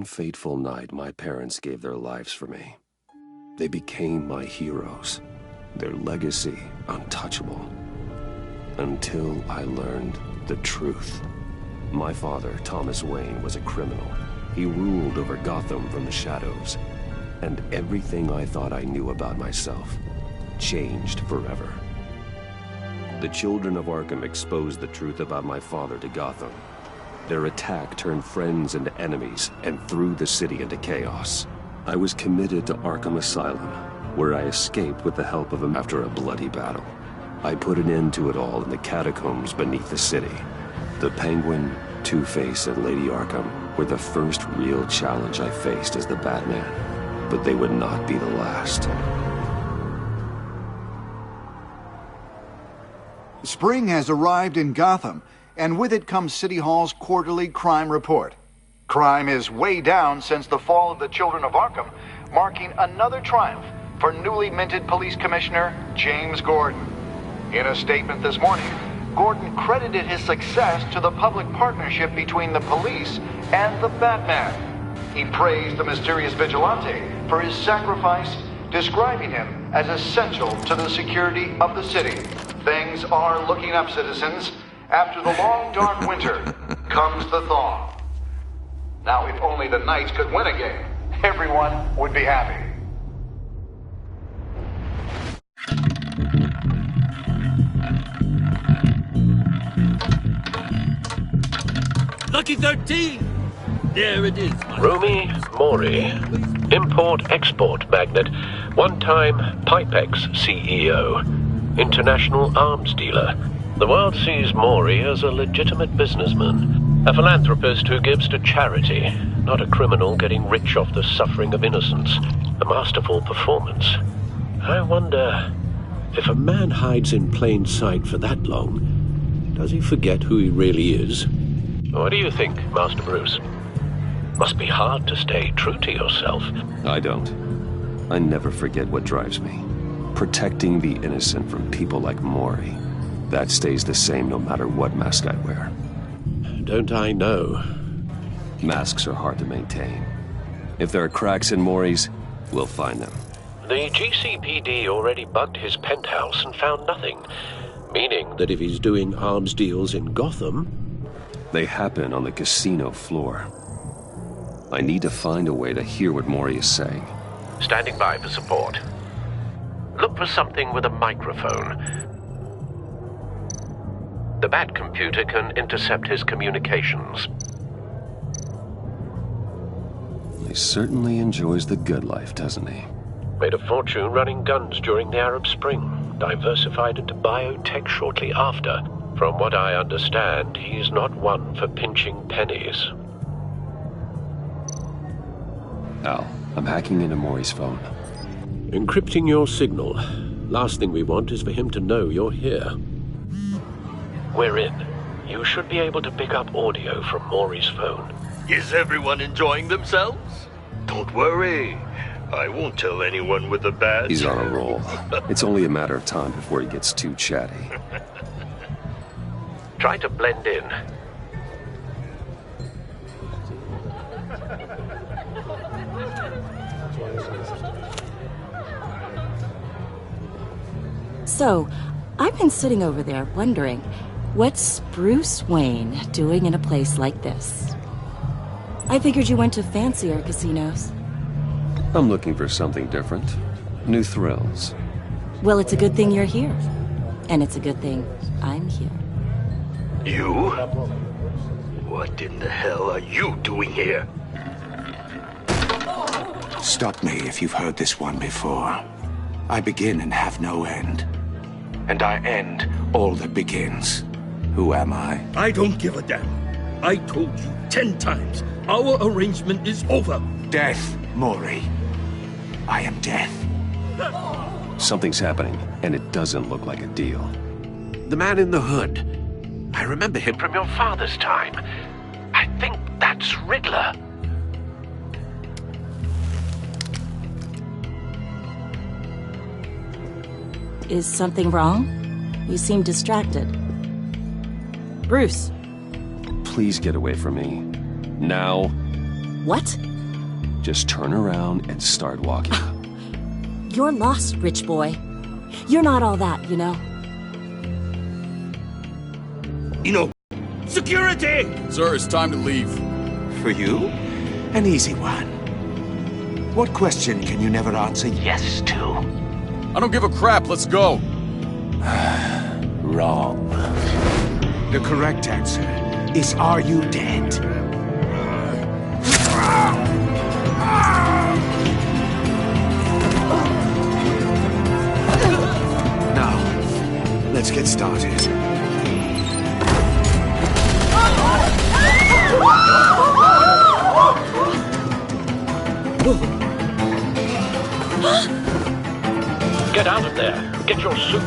one fateful night, my parents gave their lives for me. They became my heroes, their legacy untouchable. Until I learned the truth. My father, Thomas Wayne, was a criminal. He ruled over Gotham from the shadows. And everything I thought I knew about myself changed forever. The children of Arkham exposed the truth about my father to Gotham. Their attack turned friends into enemies and threw the city into chaos. I was committed to Arkham Asylum, where I escaped with the help of him after a bloody battle. I put an end to it all in the catacombs beneath the city. The Penguin, Two-Face, and Lady Arkham were the first real challenge I faced as the Batman. But they would not be the last. Spring has arrived in Gotham, and with it comes City Hall's quarterly crime report. Crime is way down since the fall of the Children of Arkham, marking another triumph for newly minted Police Commissioner James Gordon. In a statement this morning, Gordon credited his success to the public partnership between the police and the Batman. He praised the mysterious vigilante for his sacrifice, describing him as essential to the security of the city. Things are looking up, citizens. After the long, dark winter comes the thaw. Now, if only the Knights could win a game, everyone would be happy. Lucky 13! There it is. Rumi Mori, import-export magnate, one-time Pipex CEO, international arms dealer. The world sees Mori as a legitimate businessman, a philanthropist who gives to charity, not a criminal getting rich off the suffering of innocence. A masterful performance. I wonder, if a man hides in plain sight for that long, does he forget who he really is? What do you think, Master Bruce? Must be hard to stay true to yourself. I don't. I never forget what drives me. Protecting the innocent from people like Mori. That stays the same no matter what mask I wear. Don't I know? Masks are hard to maintain. If there are cracks in Mori's, we'll find them. The GCPD already bugged his penthouse and found nothing. Meaning that if he's doing arms deals in Gotham... They happen on the casino floor. I need to find a way to hear what Mori is saying. Standing by for support. Look for something with a microphone. The Bat computer can intercept his communications. He certainly enjoys the good life, doesn't he? Made a fortune running guns during the Arab Spring. Diversified into biotech shortly after. From what I understand, he's not one for pinching pennies. Al, I'm hacking into Mori's phone. Encrypting your signal. Last thing we want is for him to know you're here. We're in. You should be able to pick up audio from Mori's phone. Is everyone enjoying themselves? Don't worry. I won't tell anyone with the badge. He's on a roll. It's only a matter of time before he gets too chatty. Try to blend in. So, I've been sitting over there wondering, what's Bruce Wayne doing in a place like this? I figured you went to fancier casinos. I'm looking for something different. New thrills. Well, it's a good thing you're here. And it's a good thing I'm here. You? What in the hell are you doing here? Stop me if you've heard this one before. I begin and have no end. And I end all that begins. Who am I? I don't give a damn. I told you 10 times. Our arrangement is over. Death, Mori. I am death. Something's happening, and it doesn't look like a deal. The man in the hood. I remember him from your father's time. I think that's Riddler. Is something wrong? You seem distracted. Bruce. Please get away from me. Now. What? Just turn around and start walking. You're lost, rich boy. You're not all that, you know? Security! Sir, it's time to leave. For you? An easy one. What question can you never answer yes to? I don't give a crap, let's go. Wrong. The correct answer is, are you dead? Now, let's get started. Get out of there. Get your suit.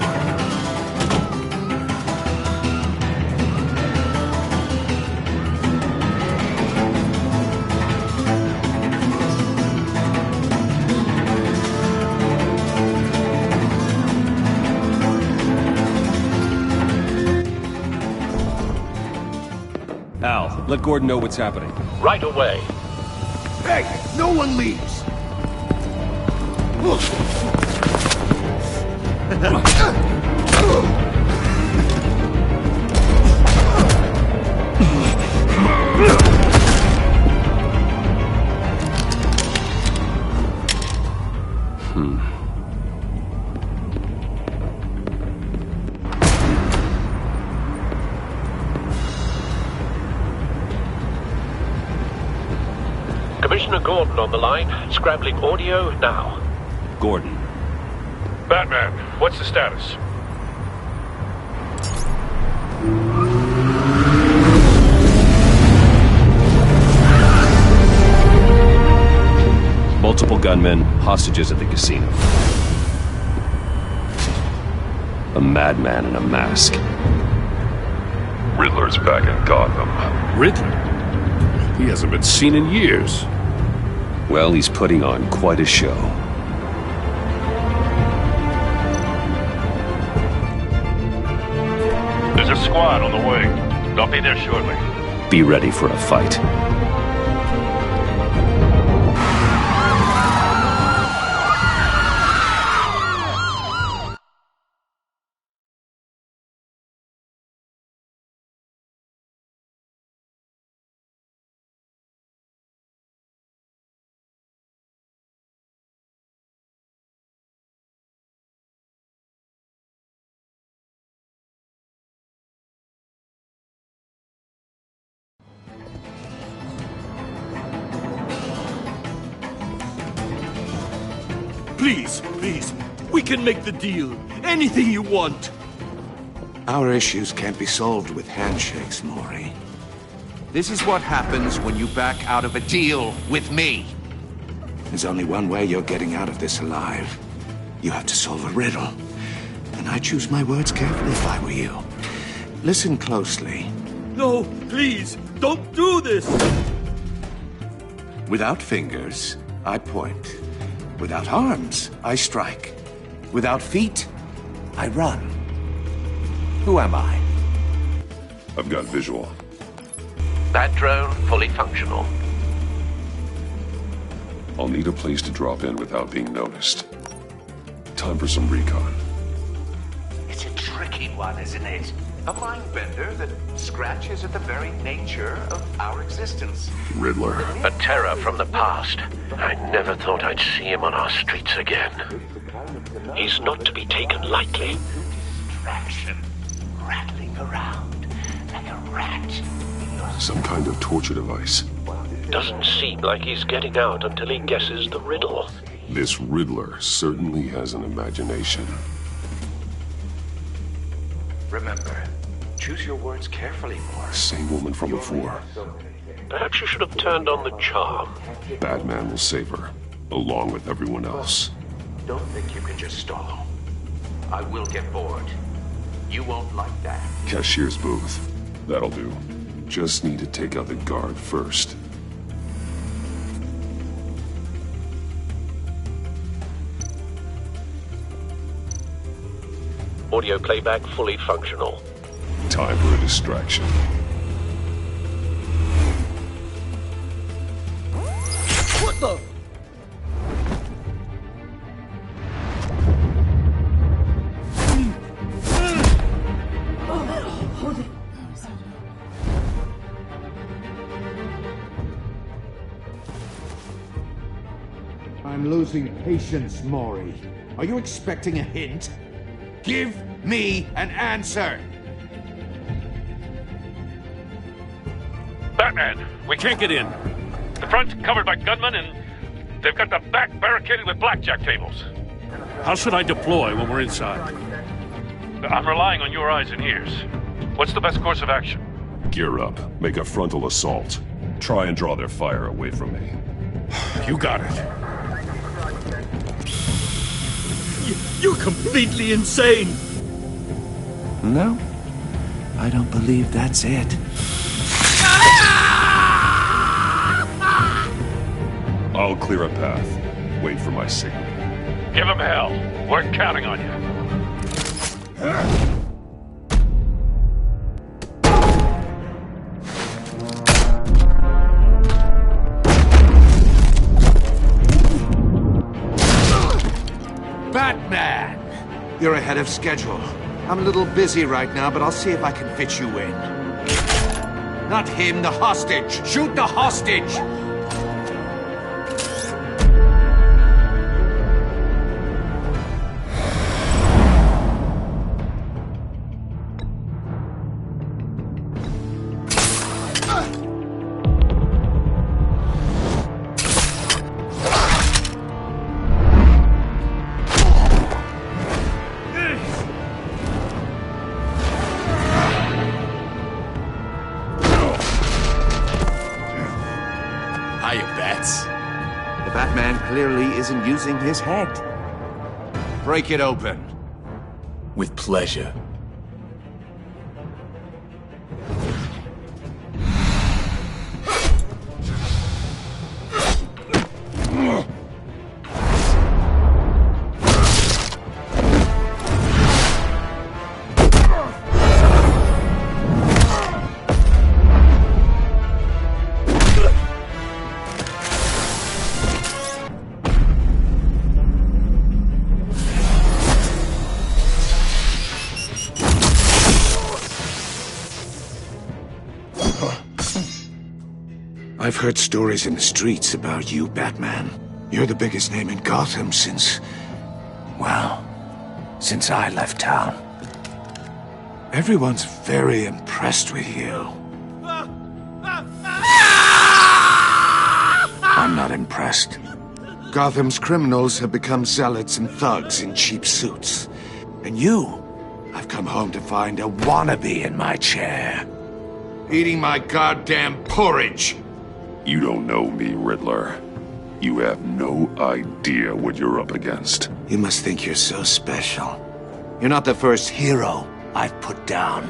Al, let Gordon know what's happening. Right away. Hey, no one leaves! Commissioner Gordon on the line. Scrambling audio now. Gordon. Batman, what's the status? Multiple gunmen, hostages at the casino. A madman in a mask. Riddler's back in Gotham. Riddler? He hasn't been seen in years. Well, he's putting on quite a show. There's a squad on the way. They'll be there shortly. Be ready for a fight. Please, please, we can make the deal. Anything you want. Our issues can't be solved with handshakes, Maury. This is what happens when you back out of a deal with me. There's only one way you're getting out of this alive. You have to solve a riddle. And I choose my words carefully if I were you. Listen closely. No, please, don't do this! Without fingers, I point. Without arms, I strike. Without feet, I run. Who am I? I've got visual. That drone fully functional. I'll need a place to drop in without being noticed. Time for some recon. It's a tricky one, isn't it? A mind bender that scratches at the very nature of our existence. Riddler. A terror from the past. I never thought I'd see him on our streets again. He's not to be taken lightly. Distraction. Rattling around like a rat. Some kind of torture device. Doesn't seem like he's getting out until he guesses the riddle. This Riddler certainly has an imagination. Remember, choose your words carefully, Morris. Same woman from before. Perhaps you should have turned on the charm. Batman will save her, along with everyone else. Don't think you can just stall. I will get bored. You won't like that. Cashier's booth. That'll do. Just need to take out the guard first. Audio playback fully functional. Time for a distraction. What Martha! I'm losing patience, Maury. Are you expecting a hint? Give me an answer! Batman, we can't get in. The front's covered by gunmen, and they've got the back barricaded with blackjack tables. How should I deploy when we're inside? I'm relying on your eyes and ears. What's the best course of action? Gear up. Make a frontal assault. Try and draw their fire away from me. You got it. You're completely insane! No, I don't believe that's it. I'll clear a path. Wait for my signal. Give him hell. We're counting on you. Batman! You're ahead of schedule. I'm a little busy right now, but I'll see if I can fit you in. Not him, the hostage! Shoot the hostage! The Batman clearly isn't using his head. Break it open. With pleasure. I've heard stories in the streets about you, Batman. You're the biggest name in Gotham since I left town. Everyone's very impressed with you. I'm not impressed. Gotham's criminals have become zealots and thugs in cheap suits. And you, I've come home to find a wannabe in my chair. Eating my goddamn porridge. You don't know me, Riddler. You have no idea what you're up against. You must think you're so special. You're not the first hero I've put down.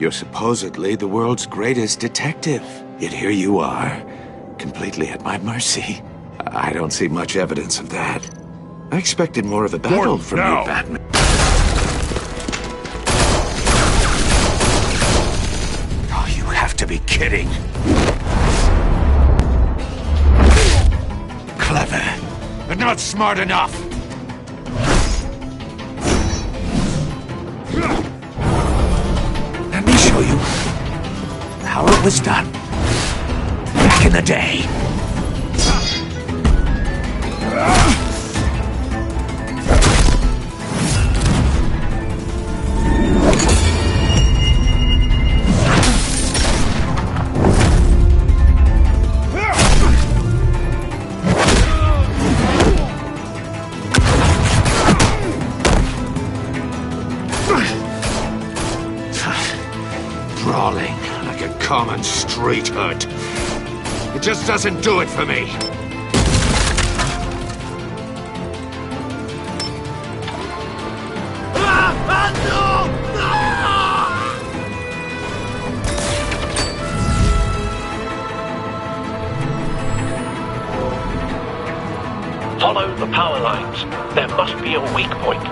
You're supposedly the world's greatest detective. Yet here you are, completely at my mercy. I don't see much evidence of that. I expected more of a battle from you, Batman. Oh, you have to be kidding. Clever, but not smart enough. Let me show you how it was done back in the day. Brawling like a common street hood. It just doesn't do it for me. Follow the power lines. There must be a weak point.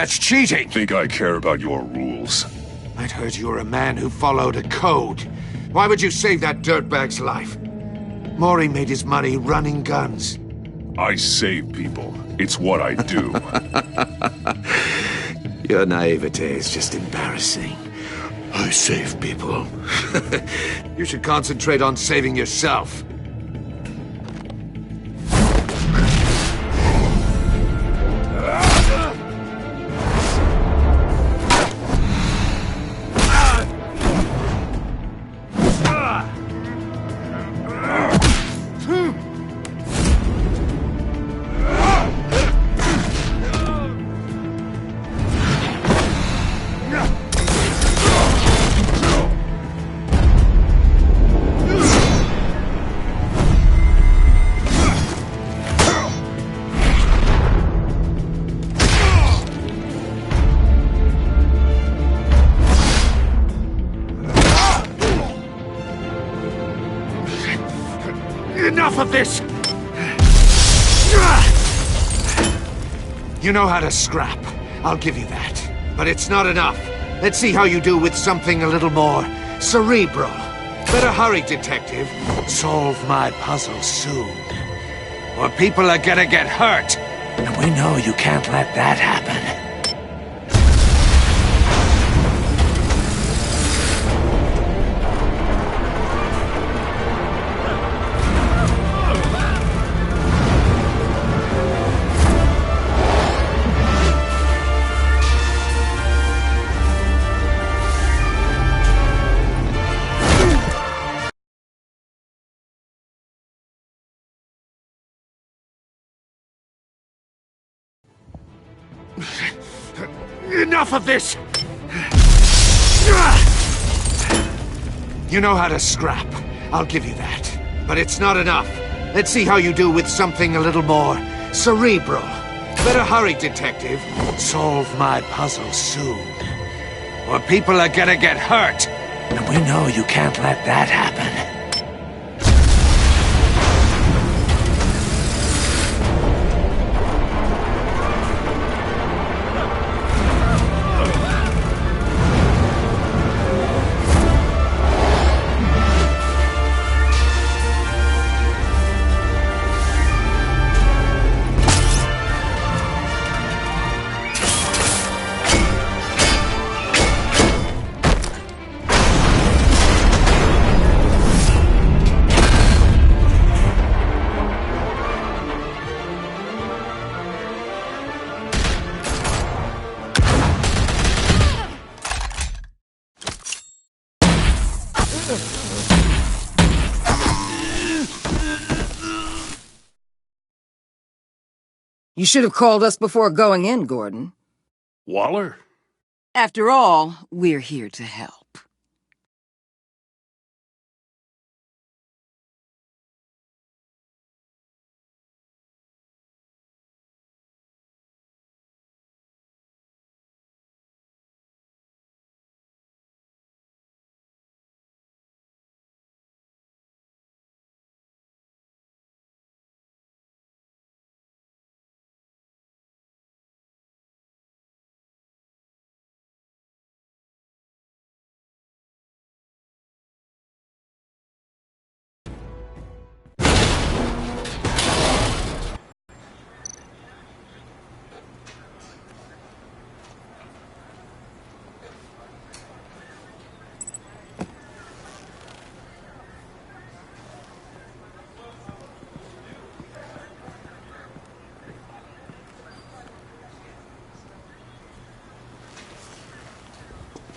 That's cheating! Think I care about your rules? I'd heard you were a man who followed a code. Why would you save that dirtbag's life? Mori made his money running guns. I save people. It's what I do. Your naivete is just embarrassing. I save people. You should concentrate on saving yourself. Enough of this! You know how to scrap. I'll give you that. But it's not enough. Let's see how you do with something a little more cerebral. Better hurry, detective. Solve my puzzle soon. Or people are gonna get hurt. And we know you can't let that happen. Enough of this! You know how to scrap. I'll give you that. But it's not enough. Let's see how you do with something a little more cerebral. Better hurry, detective. Solve my puzzle soon. Or people are gonna get hurt. And we know you can't let that happen. You should have called us before going in, Gordon. Waller? After all, we're here to help.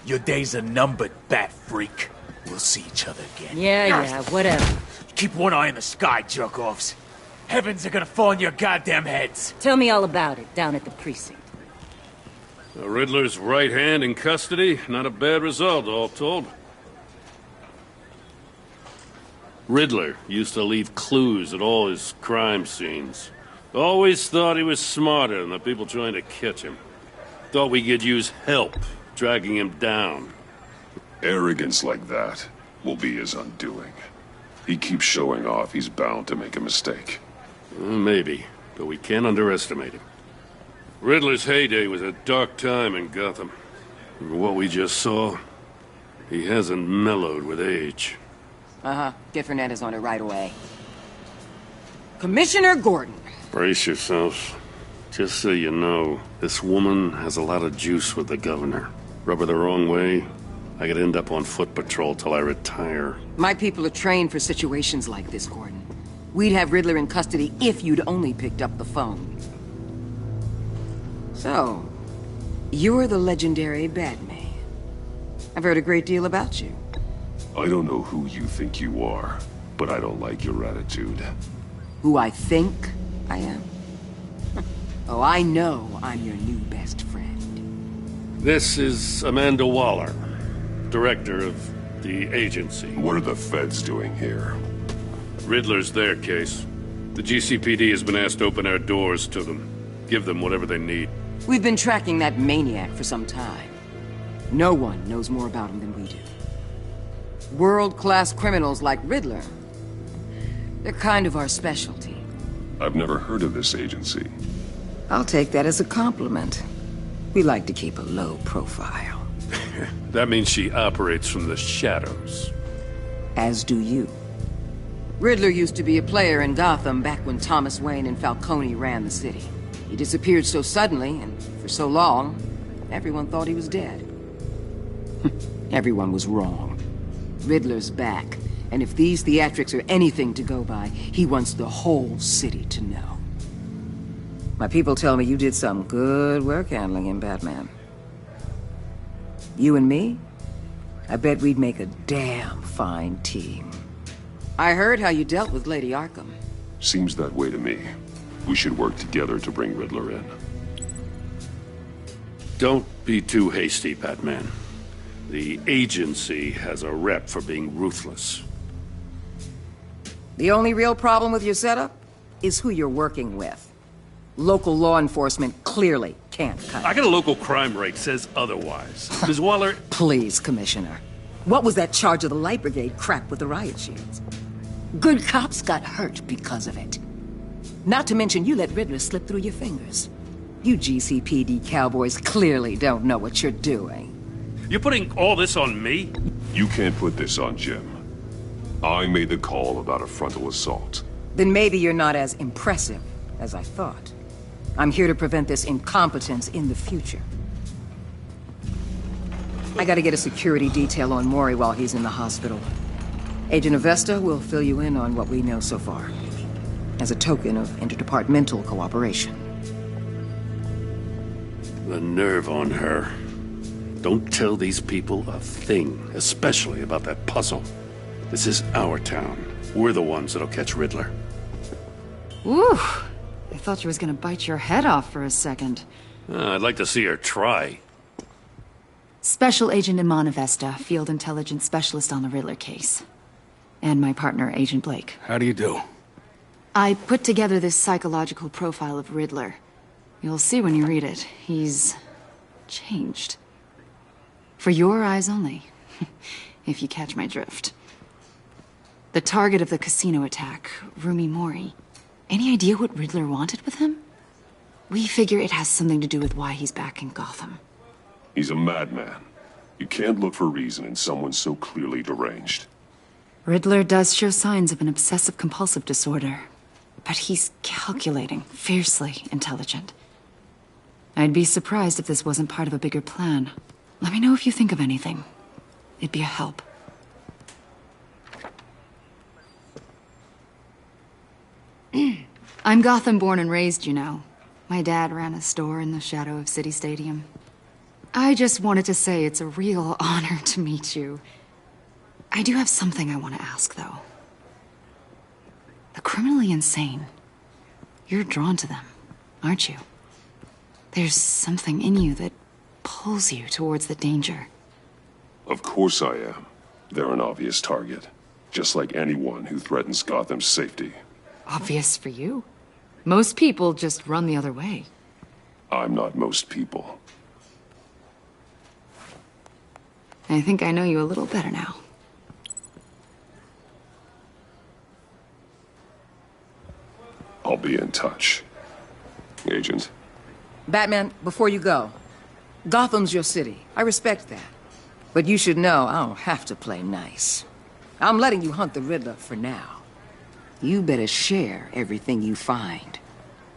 Your days are numbered, bat freak. We'll see each other again. Yeah, whatever. Keep one eye in the sky, jerk-offs. Heavens are gonna fall on your goddamn heads. Tell me all about it down at the precinct. The Riddler's right hand in custody. Not a bad result, all told. Riddler used to leave clues at all his crime scenes. Always thought he was smarter than the people trying to catch him. Thought we could use help dragging him down. Arrogance like that will be his undoing. He keeps showing off, he's bound to make a mistake. Maybe, but we can't underestimate him. Riddler's heyday was a dark time in Gotham. From what we just saw, he hasn't mellowed with age. Uh-huh. Get Fernandez on it right away. Commissioner Gordon. Brace yourselves. Just so you know, this woman has a lot of juice with the governor. Rub her the wrong way, I could end up on foot patrol till I retire. My people are trained for situations like this, Gordon. We'd have Riddler in custody if you'd only picked up the phone. So, you're the legendary Batman. I've heard a great deal about you. I don't know who you think you are, but I don't like your attitude. Who I think I am? Oh, I know I'm your new best friend. This is Amanda Waller, director of the agency. What are the feds doing here? Riddler's their case. The GCPD has been asked to open our doors to them. Give them whatever they need. We've been tracking that maniac for some time. No one knows more about him than we do. World-class criminals like Riddler. They're kind of our specialty. I've never heard of this agency. I'll take that as a compliment. We like to keep a low profile. That means she operates from the shadows. As do you. Riddler used to be a player in Gotham back when Thomas Wayne and Falcone ran the city. He disappeared so suddenly, and for so long, everyone thought he was dead. Everyone was wrong. Riddler's back, and if these theatrics are anything to go by, he wants the whole city to know. My people tell me you did some good work handling him, Batman. You and me? I bet we'd make a damn fine team. I heard how you dealt with Lady Arkham. Seems that way to me. We should work together to bring Riddler in. Don't be too hasty, Batman. The agency has a rep for being ruthless. The only real problem with your setup is who you're working with. Local law enforcement clearly can't cut it. I got a local crime rate says otherwise. Ms. Waller... Please, Commissioner. What was that charge of the Light Brigade crap with the riot shields? Good cops got hurt because of it. Not to mention you let Riddler slip through your fingers. You GCPD cowboys clearly don't know what you're doing. You're putting all this on me? You can't put this on Jim. I made the call about a frontal assault. Then maybe you're not as impressive as I thought. I'm here to prevent this incompetence in the future. I gotta get a security detail on Mori while he's in the hospital. Agent Avesta will fill you in on what we know so far, as a token of interdepartmental cooperation. The nerve on her. Don't tell these people a thing, especially about that puzzle. This is our town. We're the ones that'll catch Riddler. Woo! I thought she was gonna bite your head off for a second. I'd like to see her try. Special Agent Iman Avesta, Field Intelligence Specialist on the Riddler case. And my partner, Agent Blake. How do you do? I put together this psychological profile of Riddler. You'll see when you read it. He's... changed. For your eyes only, if you catch my drift. The target of the casino attack, Rumi Mori. Any idea what Riddler wanted with him? We figure it has something to do with why he's back in Gotham. He's a madman. You can't look for reason in someone so clearly deranged. Riddler does show signs of an obsessive-compulsive disorder, but he's calculating, fiercely intelligent. I'd be surprised if this wasn't part of a bigger plan. Let me know if you think of anything. It'd be a help. I'm Gotham born and raised, you know. My dad ran a store in the shadow of City Stadium. I just wanted to say it's a real honor to meet you. I do have something I want to ask, though. The criminally insane. You're drawn to them, aren't you? There's something in you that pulls you towards the danger. Of course I am. They're an obvious target. Just like anyone who threatens Gotham's safety. Obvious for you. Most people just run the other way. I'm not most people. I think I know you a little better now. I'll be in touch. Agent, Batman, before you go, Gotham's your city. I respect that. But you should know I don't have to play nice. I'm letting you hunt the Riddler for now. You better share everything you find.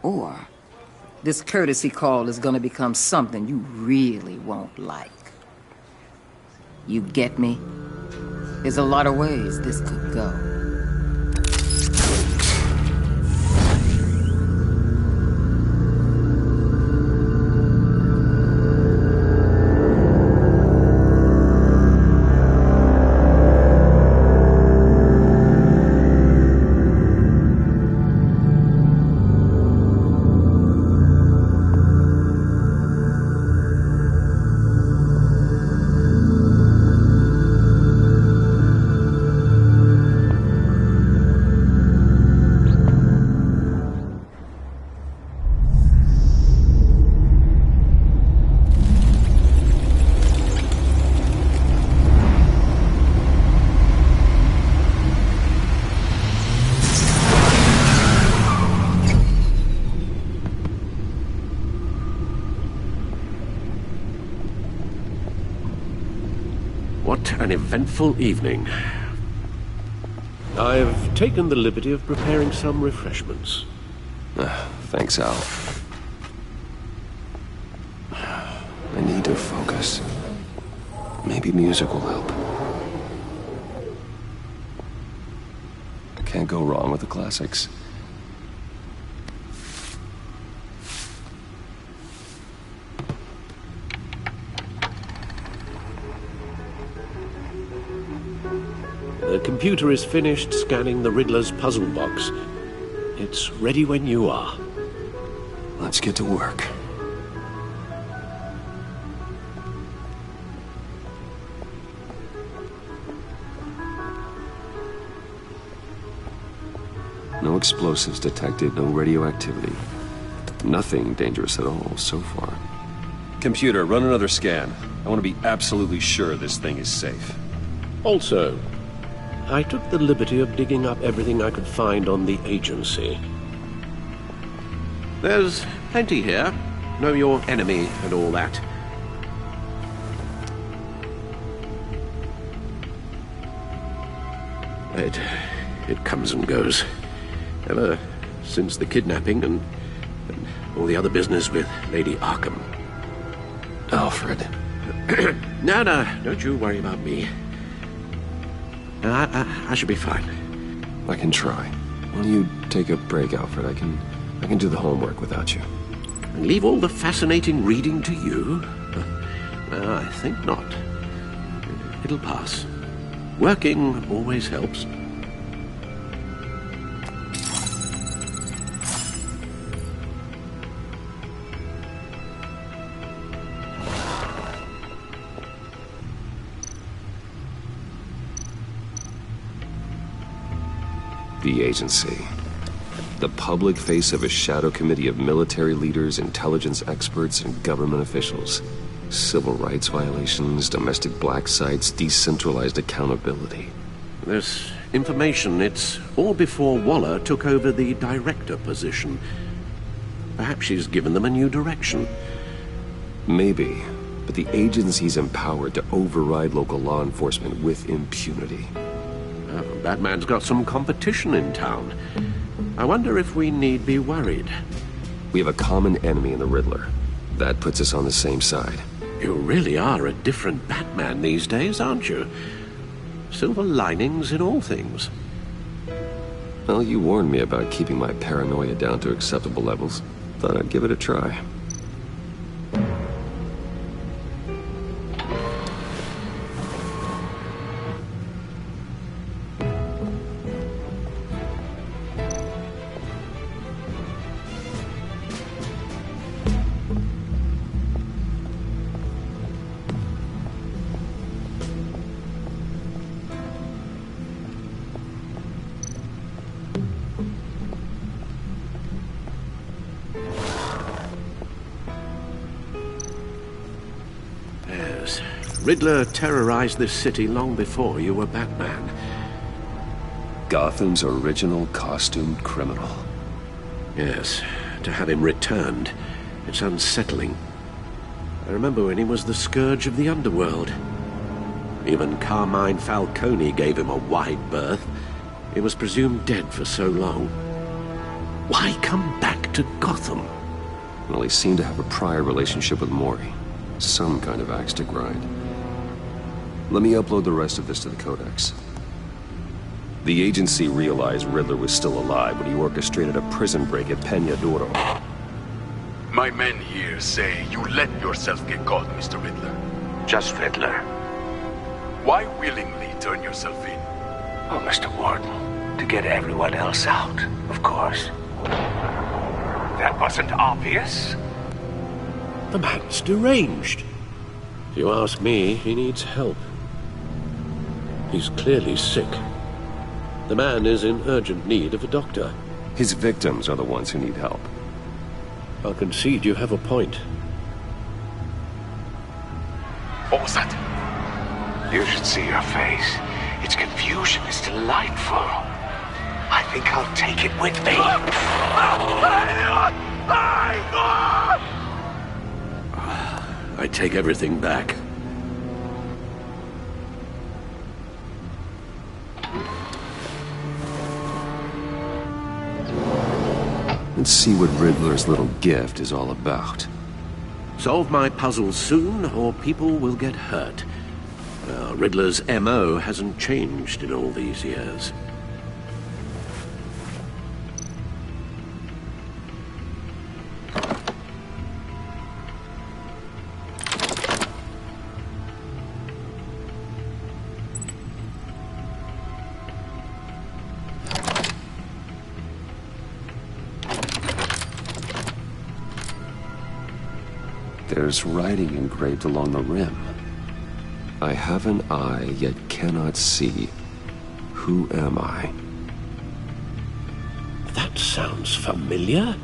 Or this courtesy call is gonna become something you really won't like. You get me? There's a lot of ways this could go. What an eventful evening. I've taken the liberty of preparing some refreshments. Thanks, Al. I need to focus. Maybe music will help. Can't go wrong with the classics. The computer is finished scanning the Riddler's puzzle box. It's ready when you are. Let's get to work. No explosives detected, no radioactivity. Nothing dangerous at all so far. Computer, run another scan. I want to be absolutely sure this thing is safe. Also, I took the liberty of digging up everything I could find on the agency. There's plenty here. Know your enemy and all that. It comes and goes. Ever since the kidnapping and all the other business with Lady Arkham. Alfred. No, don't you worry about me. I should be fine. I can try. Why don't you take a break, Alfred? I can do the homework without you. And leave all the fascinating reading to you? I think not. It'll pass. Working always helps. The agency. The public face of a shadow committee of military leaders, intelligence experts, and government officials. Civil rights violations, domestic black sites, decentralized accountability. This information, it's all before Waller took over the director position. Perhaps she's given them a new direction. Maybe, but the agency's empowered to override local law enforcement with impunity. Batman's got some competition in town. I wonder if we need be worried. We have a common enemy in the Riddler. That puts us on the same side. You really are a different Batman these days, aren't you? Silver linings in all things. Well, you warned me about keeping my paranoia down to acceptable levels. Thought I'd give it a try. Riddler terrorized this city long before you were Batman. Gotham's original costumed criminal. Yes, to have him returned. It's unsettling. I remember when he was the scourge of the underworld. Even Carmine Falcone gave him a wide berth. He was presumed dead for so long. Why come back to Gotham? Well, he seemed to have a prior relationship with Mori. Some kind of axe to grind. Let me upload the rest of this to the Codex. The agency realized Riddler was still alive when he orchestrated a prison break at Peña Duro. My men here say you let yourself get caught, Mr. Riddler. Just Riddler. Why willingly turn yourself in? Oh, Mr. Warden, to get everyone else out, of course. That wasn't obvious. The man's deranged. If you ask me, he needs help. He's clearly sick. The man is in urgent need of a doctor. His victims are the ones who need help. I'll concede you have a point. What was that? You should see your face. Its confusion is delightful. I think I'll take it with me. I take everything back. Let's see what Riddler's little gift is all about. Solve my puzzles soon, or people will get hurt. Riddler's M.O. hasn't changed in all these years. There's writing engraved along the rim. I have an eye, yet cannot see. Who am I? That sounds familiar.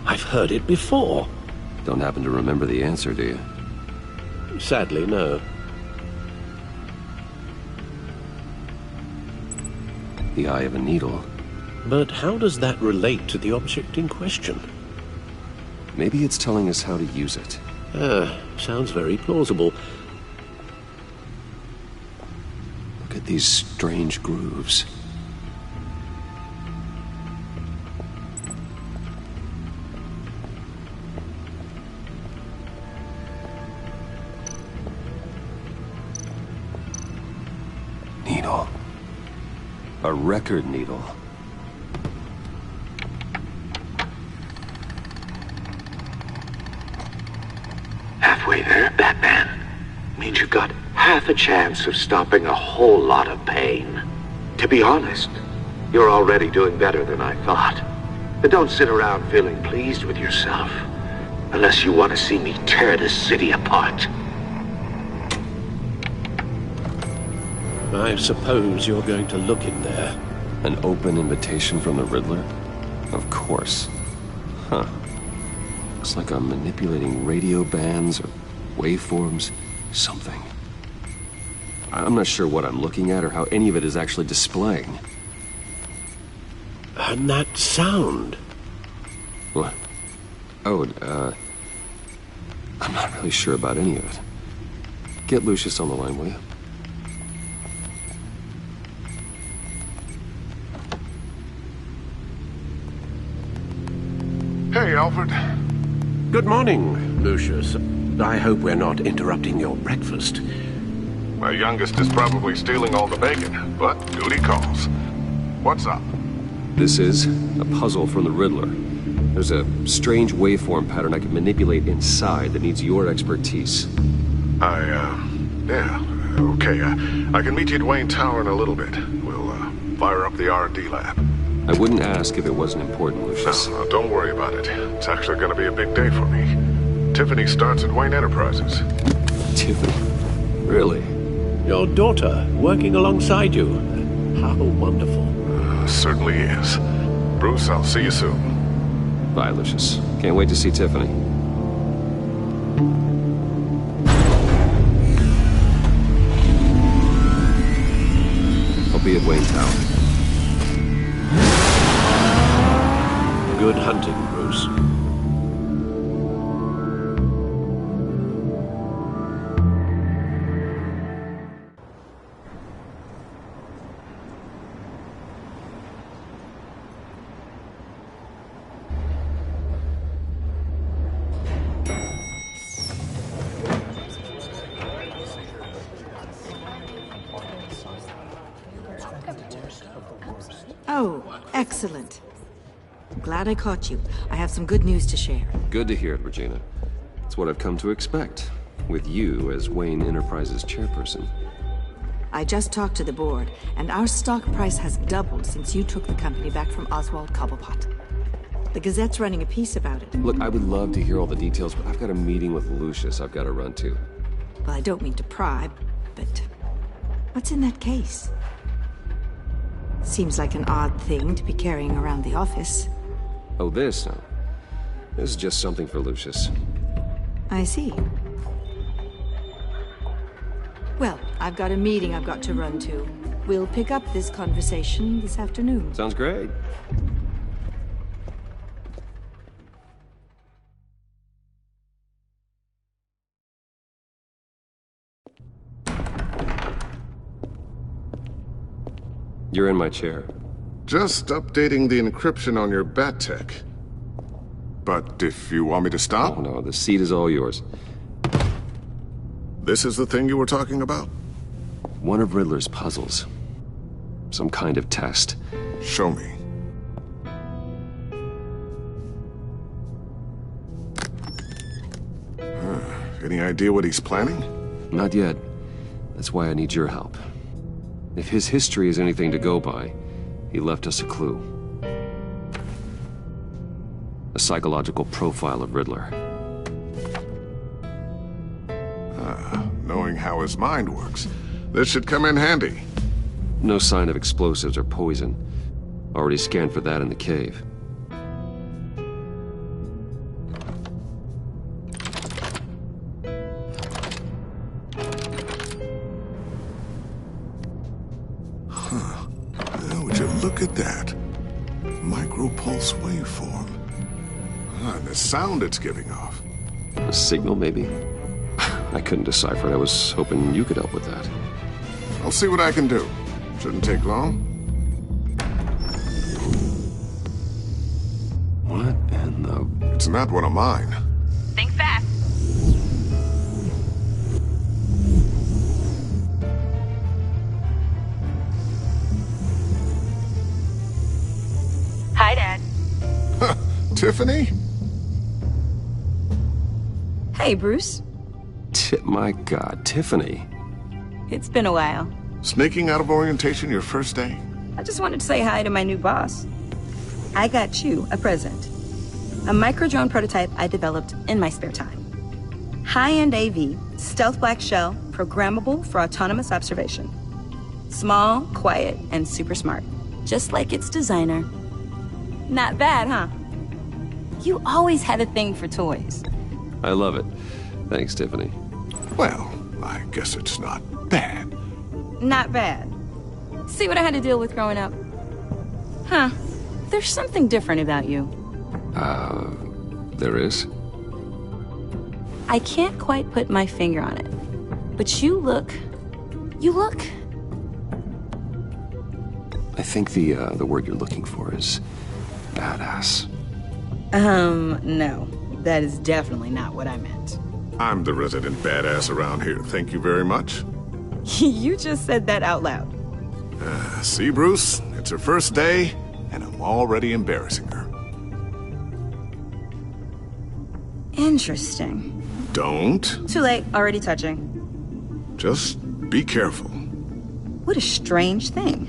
I've heard it before. Don't happen to remember the answer, do you? Sadly, no. The eye of a needle. But how does that relate to the object in question? Maybe it's telling us how to use it. Sounds very plausible. Look at these strange grooves. Needle. A record needle. Halfway there, Batman. Means you got half a chance of stopping a whole lot of pain. To be honest, you're already doing better than I thought. But don't sit around feeling pleased with yourself. Unless you want to see me tear this city apart. I suppose you're going to look in there. An open invitation from the Riddler? Of course. Huh. Looks like I'm manipulating radio bands or waveforms. Something. I'm not sure what I'm looking at or how any of it is actually displaying. And that sound. What? Oh, I'm not really sure about any of it. Get Lucius on the line, will you? Hey, Alfred. Good morning, Lucius. I hope we're not interrupting your breakfast. My youngest is probably stealing all the bacon, but duty calls. What's up? This is a puzzle from the Riddler. There's a strange waveform pattern I can manipulate inside that needs your expertise. Yeah, okay. I can meet you at Wayne Tower in a little bit. We'll, fire up the R&D lab. I wouldn't ask if it wasn't important, Lucius. No, don't worry about it. It's actually gonna be a big day for me. Tiffany starts at Wayne Enterprises. Tiffany? Really? Your daughter, working alongside you. How wonderful. Certainly is. Bruce, I'll see you soon. Bye, Lucius. Can't wait to see Tiffany. I'll be at Wayne Tower. Good hunting, Bruce. Oh, excellent. Glad I caught you. I have some good news to share. Good to hear it, Regina. It's what I've come to expect, with you as Wayne Enterprises chairperson. I just talked to the board, and our stock price has doubled since you took the company back from Oswald Cobblepot. The Gazette's running a piece about it. Look, I would love to hear all the details, but I've got a meeting with Lucius I've got to run to. Well, I don't mean to pry, but what's in that case? Seems like an odd thing to be carrying around the office. Oh, this? No. This is just something for Lucius. I see. Well, I've got a meeting I've got to run to. We'll pick up this conversation this afternoon. Sounds great. You're in my chair. Just updating the encryption on your Bat-Tech. But if you want me to stop... Oh, no, the seat is all yours. This is the thing you were talking about? One of Riddler's puzzles. Some kind of test. Show me. Any idea what he's planning? Not yet. That's why I need your help. If his history is anything to go by, he left us a clue. A psychological profile of Riddler. Knowing how his mind works, this should come in handy. No sign of explosives or poison. Already scanned for that in the cave. Would you look at that? Micropulse waveform. And the sound it's giving off. A signal, maybe? I couldn't decipher it. I was hoping you could help with that. I'll see what I can do. Shouldn't take long. What in the... It's not one of mine. Think fast. Hi, Dad. Tiffany? Hey, Bruce. My God, Tiffany. It's been a while. Sneaking out of orientation your first day? I just wanted to say hi to my new boss. I got you a present. A micro-drone prototype I developed in my spare time. High-end AV, stealth black shell, programmable for autonomous observation. Small, quiet, and super smart. Just like its designer. Not bad, huh? You always had a thing for toys. I love it. Thanks, Tiffany. Well, I guess it's not bad. Not bad. See what I had to deal with growing up? Huh. There's something different about you. There is? I can't quite put my finger on it. But you look... I think the word you're looking for is badass. No. That is definitely not what I meant. I'm the resident badass around here. Thank you very much. You just said that out loud. See, Bruce? It's her first day, and I'm already embarrassing her. Interesting. Don't. Too late. Already touching. Just be careful. What a strange thing.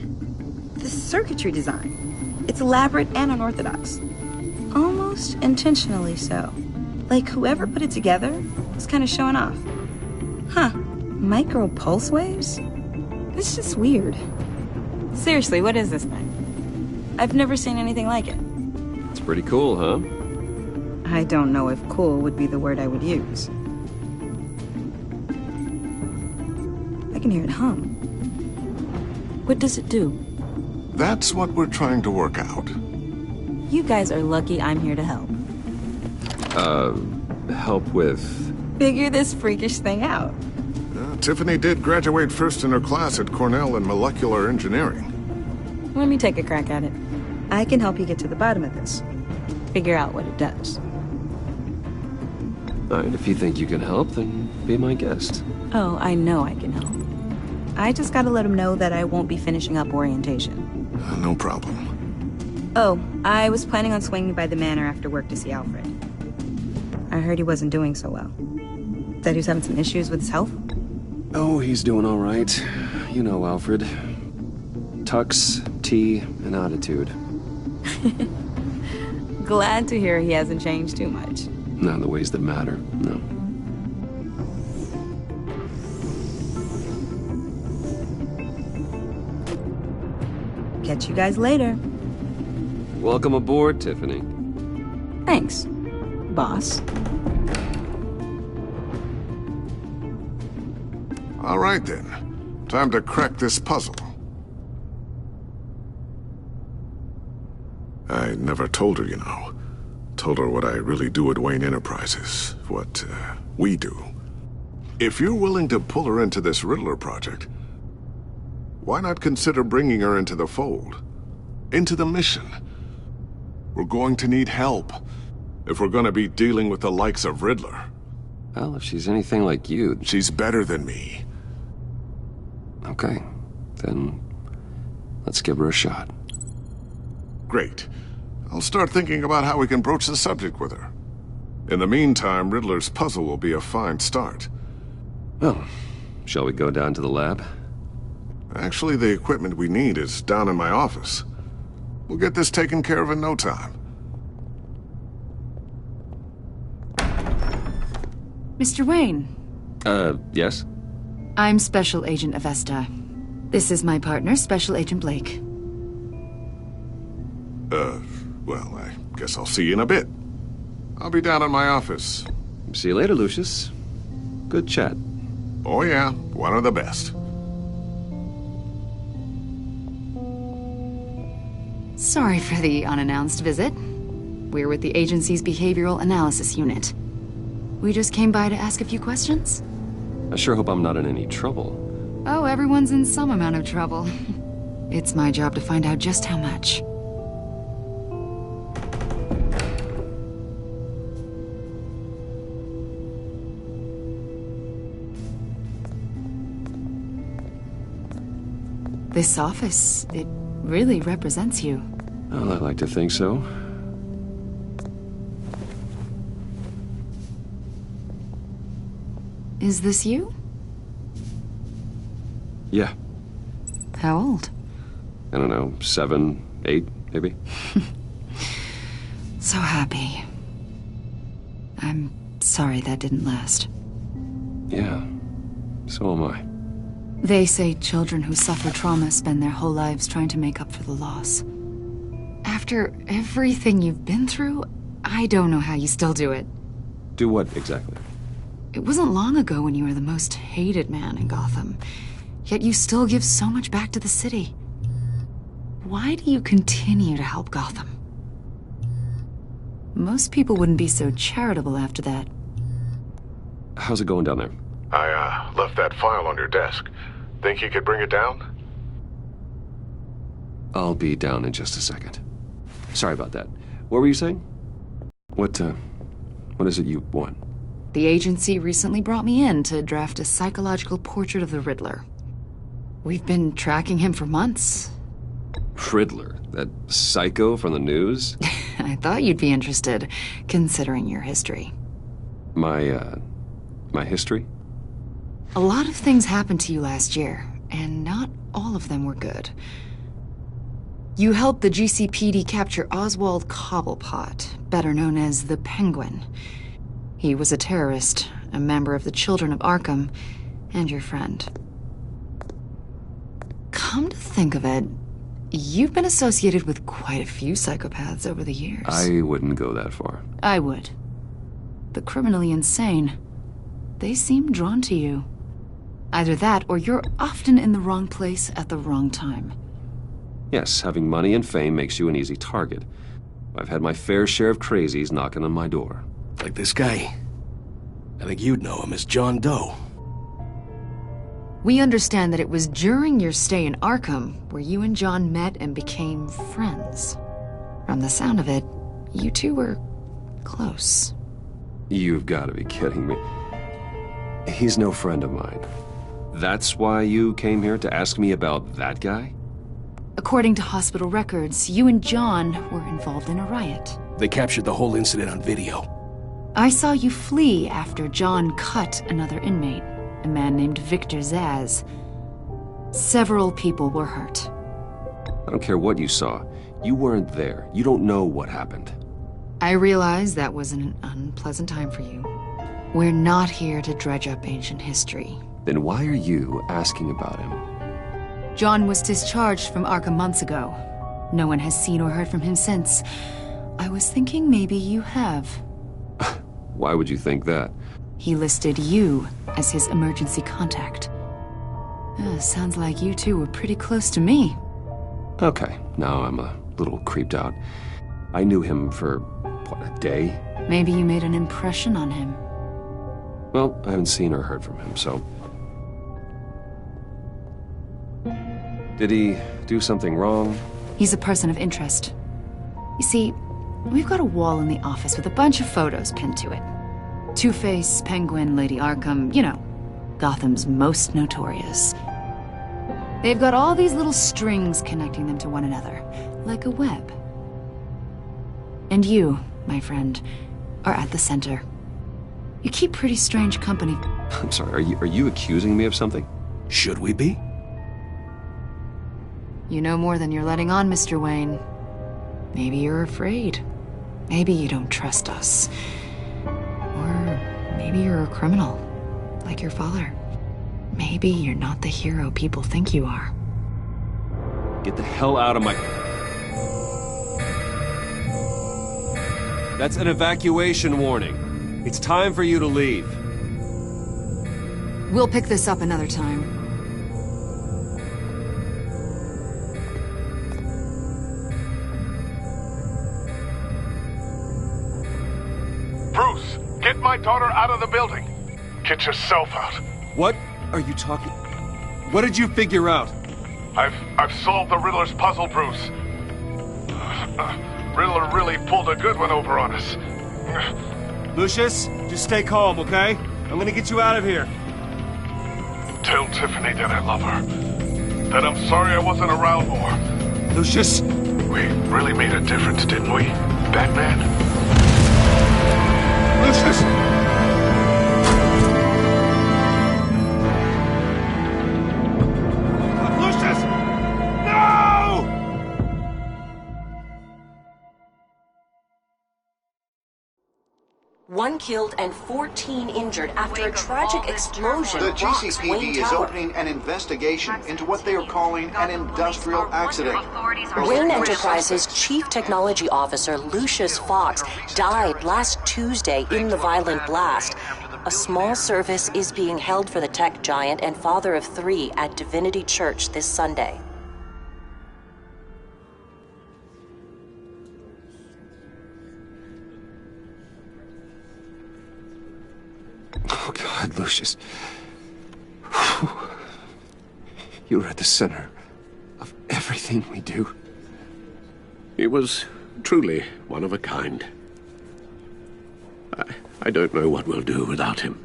The circuitry design. It's elaborate and unorthodox. Almost intentionally so. Like whoever put it together was kind of showing off. Huh. Micro pulse waves? It's just weird. Seriously, what is this thing? I've never seen anything like it. It's pretty cool, huh? I don't know if cool would be the word I would use. I can hear it hum. What does it do? That's what we're trying to work out. You guys are lucky I'm here to help. Help with... Figure this freakish thing out. Tiffany did graduate first in her class at Cornell in molecular engineering. Let me take a crack at it. I can help you get to the bottom of this. Figure out what it does. All right, if you think you can help, then be my guest. Oh, I know I can help. I just gotta let him know that I won't be finishing up orientation. No problem. Oh, I was planning on swinging by the manor after work to see Alfred. I heard he wasn't doing so well. That he was having some issues with his health? Oh, he's doing all right. You know Alfred. Tux, tea, and attitude. Glad to hear he hasn't changed too much. Not in the ways that matter, no. Catch you guys later. Welcome aboard, Tiffany. Thanks, boss. All right then. Time to crack this puzzle. I never told her, you know. Told her what I really do at Wayne Enterprises. What, we do. If you're willing to pull her into this Riddler project, why not consider bringing her into the fold? Into the mission? We're going to need help if we're going to be dealing with the likes of Riddler. Well, if she's anything like you... She's better than me. Okay, then let's give her a shot. Great. I'll start thinking about how we can broach the subject with her. In the meantime, Riddler's puzzle will be a fine start. Well, shall we go down to the lab? Actually, the equipment we need is down in my office. We'll get this taken care of in no time. Mr. Wayne. Yes? I'm Special Agent Avesta. This is my partner, Special Agent Blake. Well, I guess I'll see you in a bit. I'll be down in my office. See you later, Lucius. Good chat. Oh yeah, one of the best. Sorry for the unannounced visit. We're with the agency's Behavioral Analysis Unit. We just came by to ask a few questions. I sure hope I'm not in any trouble. Oh, everyone's in some amount of trouble. It's my job to find out just how much. This office, it really represents you. Well, I like to think so. Is this you? Yeah. How old? I don't know, 7, 8, maybe? So happy. I'm sorry that didn't last. Yeah, so am I. They say children who suffer trauma spend their whole lives trying to make up for the loss. After everything you've been through, I don't know how you still do it. Do what, exactly? It wasn't long ago when you were the most hated man in Gotham, yet you still give so much back to the city. Why do you continue to help Gotham? Most people wouldn't be so charitable after that. How's it going down there? I, left that file on your desk. Think you could bring it down? I'll be down in just a second. Sorry about that. What were you saying? What is it you want? The agency recently brought me in to draft a psychological portrait of the Riddler. We've been tracking him for months. Riddler? That psycho from the news? I thought you'd be interested, considering your history. My history? A lot of things happened to you last year, and not all of them were good. You helped the GCPD capture Oswald Cobblepot, better known as the Penguin. He was a terrorist, a member of the Children of Arkham, and your friend. Come to think of it, you've been associated with quite a few psychopaths over the years. I wouldn't go that far. I would. The criminally insane. They seem drawn to you. Either that, or you're often in the wrong place at the wrong time. Yes, having money and fame makes you an easy target. I've had my fair share of crazies knocking on my door. Like this guy. I think you'd know him as John Doe. We understand that it was during your stay in Arkham where you and John met and became friends. From the sound of it, you two were close. You've got to be kidding me. He's no friend of mine. That's why you came here to ask me about that guy? According to hospital records, you and John were involved in a riot. They captured the whole incident on video. I saw you flee after John cut another inmate, a man named Victor Zsasz. Several people were hurt. I don't care what you saw. You weren't there. You don't know what happened. I realize that was an unpleasant time for you. We're not here to dredge up ancient history. Then why are you asking about him? John was discharged from Arkham months ago. No one has seen or heard from him since. I was thinking maybe you have. Why would you think that? He listed you as his emergency contact. Sounds like you two were pretty close to me. Okay, now I'm a little creeped out. I knew him for, what, a day? Maybe you made an impression on him. Well, I haven't seen or heard from him, so... Did he do something wrong? He's a person of interest. You see, we've got a wall in the office with a bunch of photos pinned to it. Two-Face, Penguin, Lady Arkham, you know, Gotham's most notorious. They've got all these little strings connecting them to one another, like a web. And you, my friend, are at the center. You keep pretty strange company. I'm sorry, are you accusing me of something? Should we be? You know more than you're letting on, Mr. Wayne. Maybe you're afraid. Maybe you don't trust us. Or maybe you're a criminal, like your father. Maybe you're not the hero people think you are. Get the hell out of my... That's an evacuation warning. It's time for you to leave. We'll pick this up another time. Bruce, get my daughter out of the building. Get yourself out. What are you talking... What did you figure out? I've solved the Riddler's puzzle, Bruce. Riddler really pulled a good one over on us. Lucius, just stay calm, okay? I'm gonna get you out of here. Tell Tiffany that I love her. That I'm sorry I wasn't around more. Lucius! We really made a difference, didn't we, Batman? Lucius! One killed and 14 injured after a tragic explosion. The rocks GCPD Wayne is Tower. opening an investigation into what they are calling an industrial accident. Wayne Enterprises' Chief Technology Officer Lucius Fox died last Tuesday in the violent blast. A small service is being held for the tech giant and father of 3 at Divinity Church this Sunday. Oh, God, Lucius. You were at the center of everything we do. He was truly one of a kind. I don't know what we'll do without him.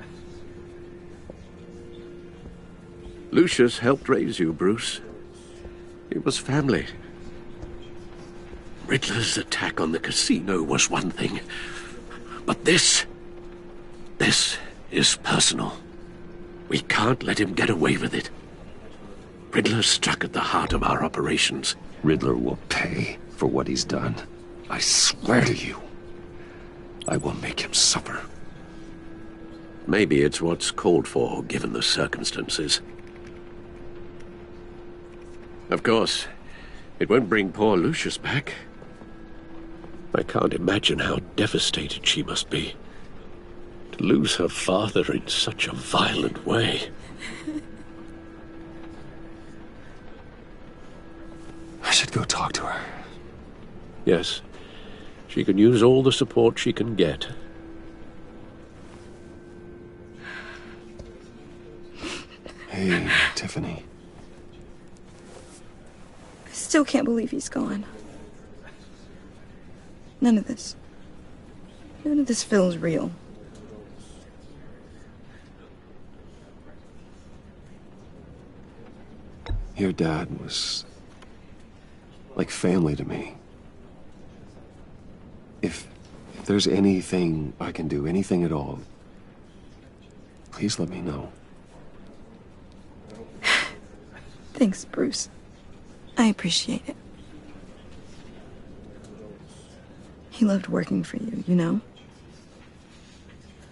Lucius helped raise you, Bruce. It was family. Riddler's attack on the casino was one thing, but this is personal. We can't let him get away with it. Riddler struck at the heart of our operations. Riddler will pay for what he's done. I swear to you, I will make him suffer. Maybe it's what's called for, given the circumstances. Of course, it won't bring poor Lucius back. I can't imagine how devastated she must be. To lose her father in such a violent way. I should go talk to her. Yes, she can use all the support she can get. Hey, Tiffany. I still can't believe he's gone. None of this feels real. Your dad was like family to me. If there's anything I can do, anything at all, please let me know. Thanks, Bruce. I appreciate it. He loved working for you, you know?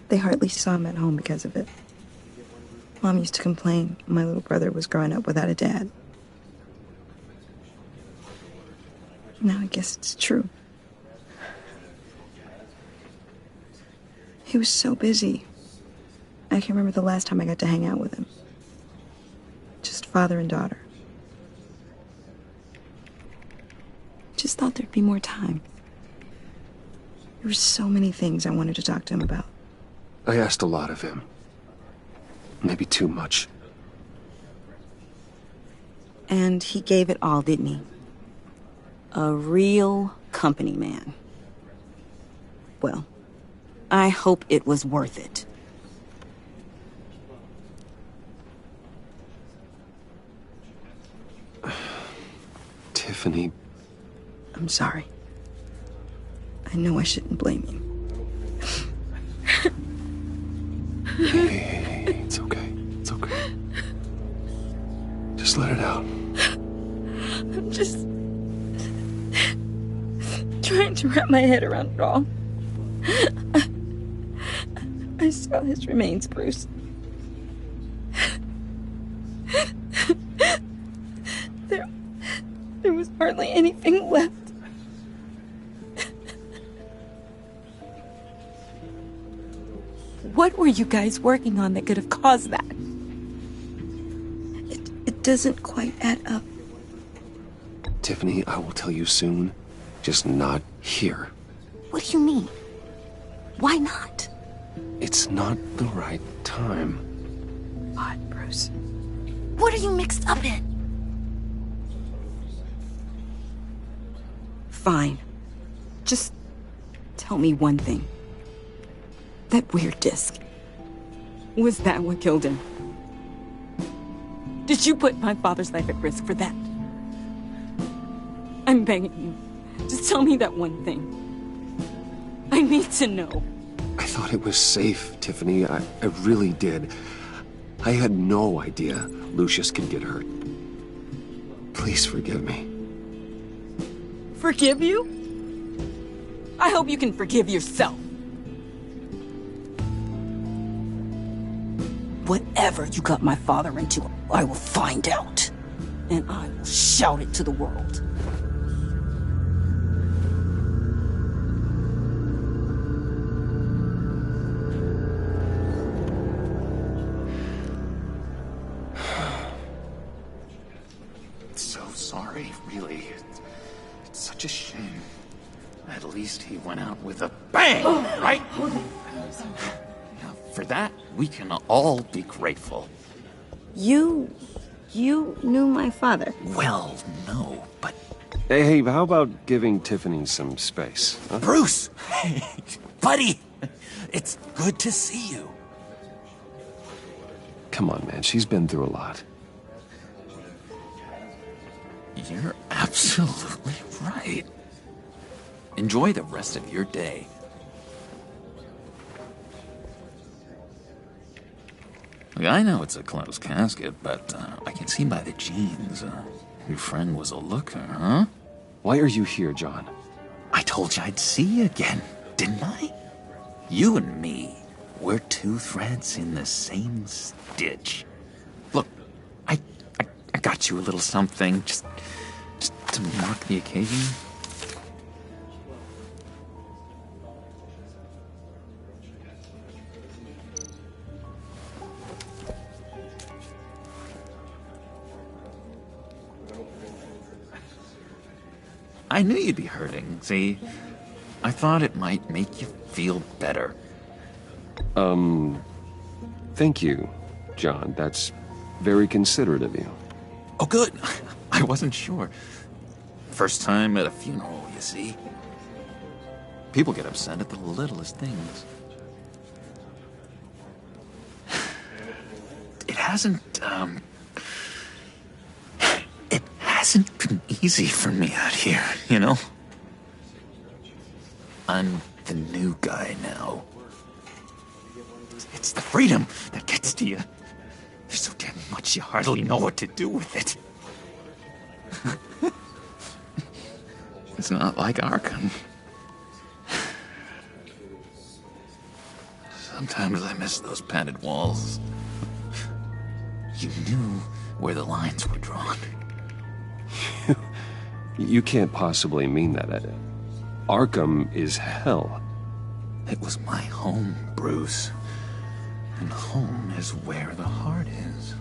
They hardly saw him at home because of it. Mom used to complain my little brother was growing up without a dad. Now I guess it's true. He was so busy. I can remember the last time I got to hang out with him. Just father and daughter. Just thought there'd be more time. There were so many things I wanted to talk to him about. I asked a lot of him. Maybe too much. And he gave it all, didn't he? A real company man. Well, I hope it was worth it. Tiffany. I'm sorry. I know I shouldn't blame you. Hey, it's okay. It's okay. Just let it out. I'm just trying to wrap my head around it all. I saw his remains, Bruce. There was hardly anything left. What were you guys working on that could have caused that? It doesn't quite add up. Tiffany, I will tell you soon. Just not here. What do you mean? Why not? It's not the right time. Odd, Bruce. What are you mixed up in? Fine. Just tell me one thing. That weird disc. Was that what killed him? Did you put my father's life at risk for that? I'm begging you. Just tell me that one thing. I need to know. I thought it was safe, Tiffany. I really did. I had no idea Lucius could get hurt. Please forgive me. Forgive you? I hope you can forgive yourself. Whatever you got my father into, I will find out. And I will shout it to the world. So sorry, really. It's such a shame. At least he went out with a bang, right? Now, for that, we can all be grateful. You knew my father. Well, no, but... Hey, how about giving Tiffany some space? Huh? Bruce! Buddy! It's good to see you. Come on, man. She's been through a lot. You're absolutely right. Enjoy the rest of your day. Look, I know it's a closed casket, but I can see by the jeans, your friend was a looker, huh? Why are you here, John? I told you I'd see you again, didn't I? You and me, we're two threads in the same stitch. Look, I got you a little something, just to mark the occasion. I knew you'd be hurting, see? I thought it might make you feel better. Thank you, John. That's very considerate of you. Oh, good. I wasn't sure. First time at a funeral, you see? People get upset at the littlest things. It hasn't, hasn't been easy for me out here, you know? I'm the new guy now. It's the freedom that gets to you. There's so damn much you hardly know what to do with it. It's not like Arkham. Sometimes I miss those padded walls. You knew where the lines were drawn. You can't possibly mean that. Arkham is hell. It was my home, Bruce. And home is where the heart is.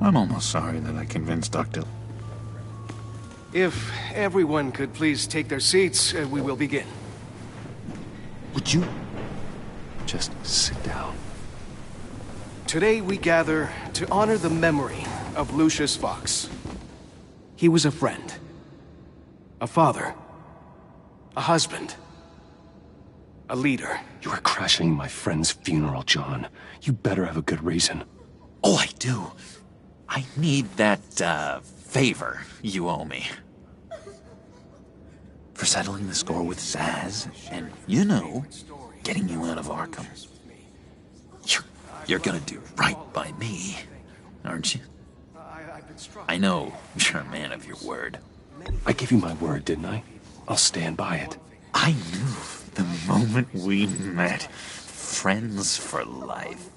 I'm almost sorry that I convinced Dr. If everyone could please take their seats, we will begin. Would you just sit down? Today we gather to honor the memory of Lucius Fox. He was a friend, a father, a husband, a leader. You are crashing my friend's funeral, John. You better have a good reason. Oh, I do. I need that, favor you owe me. For settling the score with Zsasz, and, you know, getting you out of Arkham. You're gonna do right by me, aren't you? I know you're a man of your word. I gave you my word, didn't I? I'll stand by it. I knew the moment we met. Friends for life.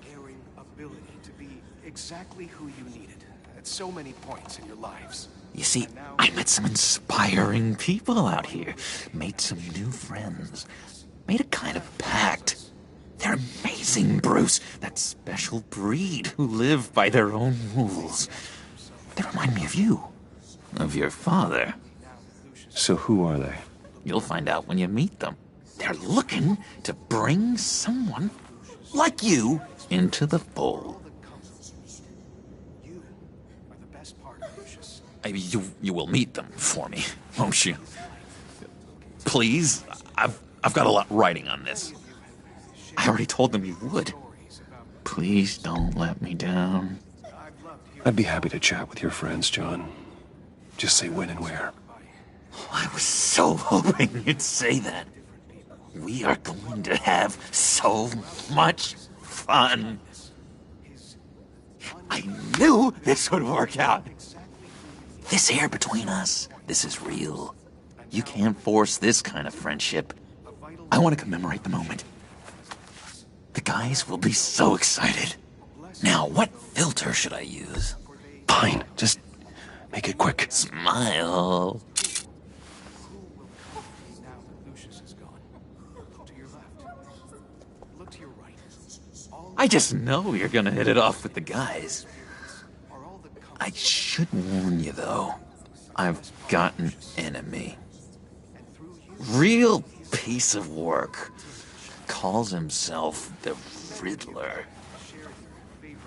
Ability to be exactly who you needed at so many points in your lives. You see, I met some inspiring people out here. Made some new friends. Made a kind of pact. They're amazing, Bruce. That special breed who live by their own rules. They remind me of you. Of your father. So who are they? You'll find out when you meet them. They're looking to bring someone like you into the fold. You will meet them for me, won't you? Please? I've got a lot writing on this. I already told them you would. Please don't let me down. I'd be happy to chat with your friends, John. Just say when and where. I was so hoping you'd say that. We are going to have so much fun. I knew this would work out. This here between us, this is real. You can't force this kind of friendship. I want to commemorate the moment. The guys will be so excited. Now, what filter should I use? Fine, just make it quick. Smile. I just know you're gonna hit it off with the guys. I should warn you, though. I've got an enemy. Real piece of work. Calls himself the Riddler.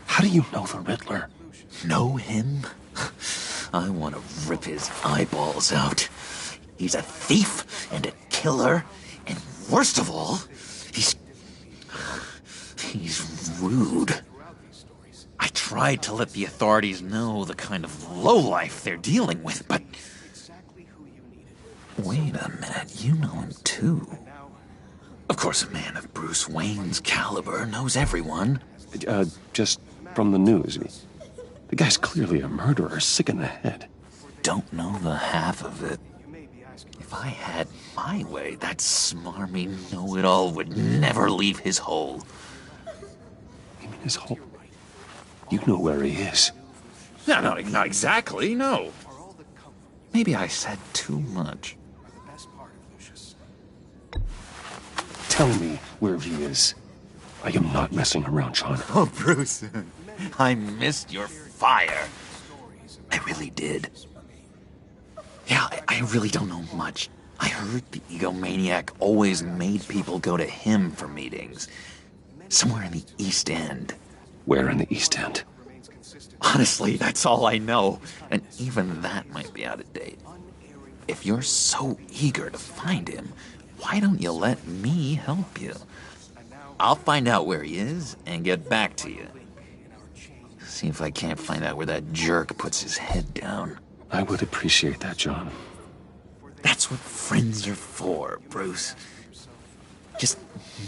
How do you know the Riddler? Know him? I want to rip his eyeballs out. He's a thief and a killer, and worst of all, he's rude. I tried to let the authorities know the kind of lowlife they're dealing with, but... Wait a minute, you know him too. Of course, a man of Bruce Wayne's caliber knows everyone. Just from the news. The guy's clearly a murderer, sick in the head. Don't know the half of it. If I had my way, that smarmy know-it-all would never leave his hole. You mean his hole? You know where he is. No, not exactly, no. Maybe I said too much. Tell me where he is. I am not messing around, John. Oh, Bruce, I missed your fire. I really did. Yeah, I really don't know much. I heard the egomaniac always made people go to him for meetings. Somewhere in the East End. Where in the East End? Honestly, that's all I know. And even that might be out of date. If you're so eager to find him, why don't you let me help you? I'll find out where he is and get back to you. See if I can't find out where that jerk puts his head down. I would appreciate that, John. That's what friends are for, Bruce. Just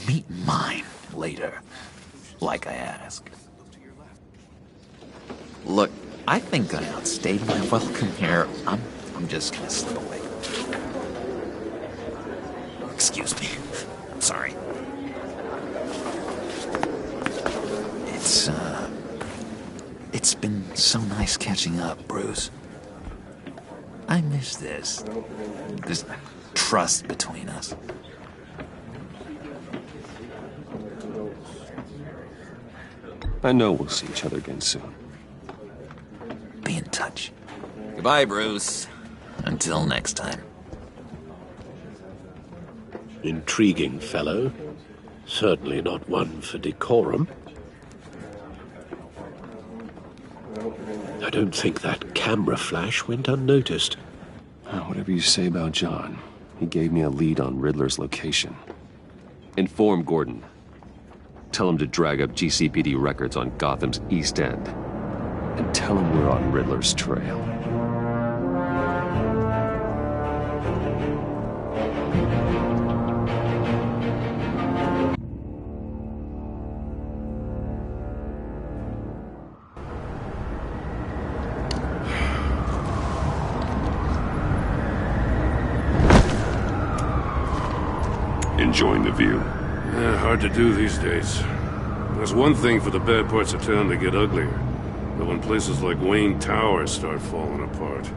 meet mine later, like I asked. Look, I think I outstayed my welcome here. I'm just gonna slip away. Excuse me. I'm sorry. It's been so nice catching up, Bruce. I miss this trust between us. I know we'll see each other again soon. Be in touch. Goodbye, Bruce. Until next time. Intriguing fellow. Certainly not one for decorum. I don't think that camera flash went unnoticed. Whatever you say about John, he gave me a lead on Riddler's location. Inform Gordon. Tell him to drag up GCPD records on Gotham's East End. And tell him we're on Riddler's trail. Enjoying the view? Yeah, hard to do these days. There's one thing for the bad parts of town to get uglier. But when places like Wayne Tower start falling apart,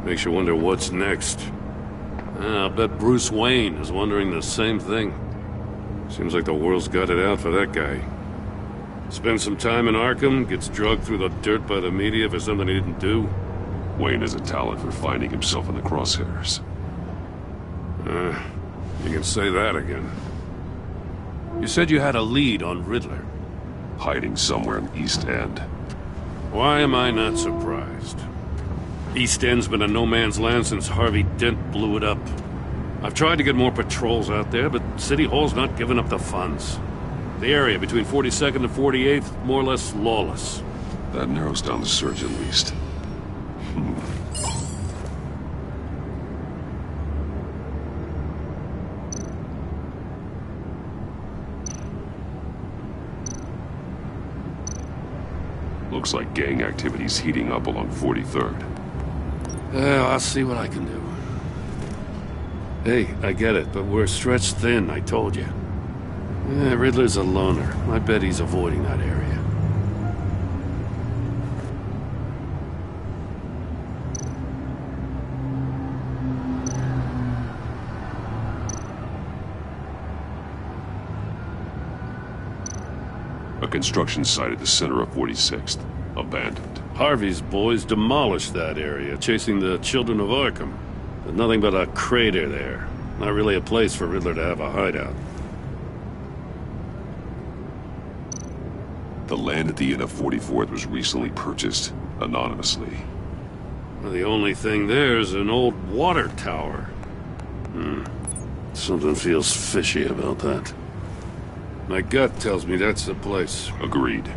makes you wonder what's next. I'll bet Bruce Wayne is wondering the same thing. Seems like the world's got it out for that guy. Spends some time in Arkham, gets drugged through the dirt by the media for something he didn't do. Wayne has a talent for finding himself in the crosshairs. You can say that again. You said you had a lead on Riddler. Hiding somewhere in East End. Why am I not surprised? East End's been a no-man's land since Harvey Dent blew it up. I've tried to get more patrols out there, but City Hall's not giving up the funds. The area between 42nd and 48th, more or less lawless. That narrows down the search at least. Looks like gang activity's heating up along 43rd. Well, I'll see what I can do. Hey, I get it, but we're stretched thin, I told you. Riddler's a loner. I bet he's avoiding that area. A construction site at the center of 46th. Abandoned. Harvey's boys demolished that area, chasing the children of Arkham. There's nothing but a crater there. Not really a place for Riddler to have a hideout. The land at the end of 44th was recently purchased, anonymously. Well, the only thing there is an old water tower. Something feels fishy about that. My gut tells me that's the place. Agreed.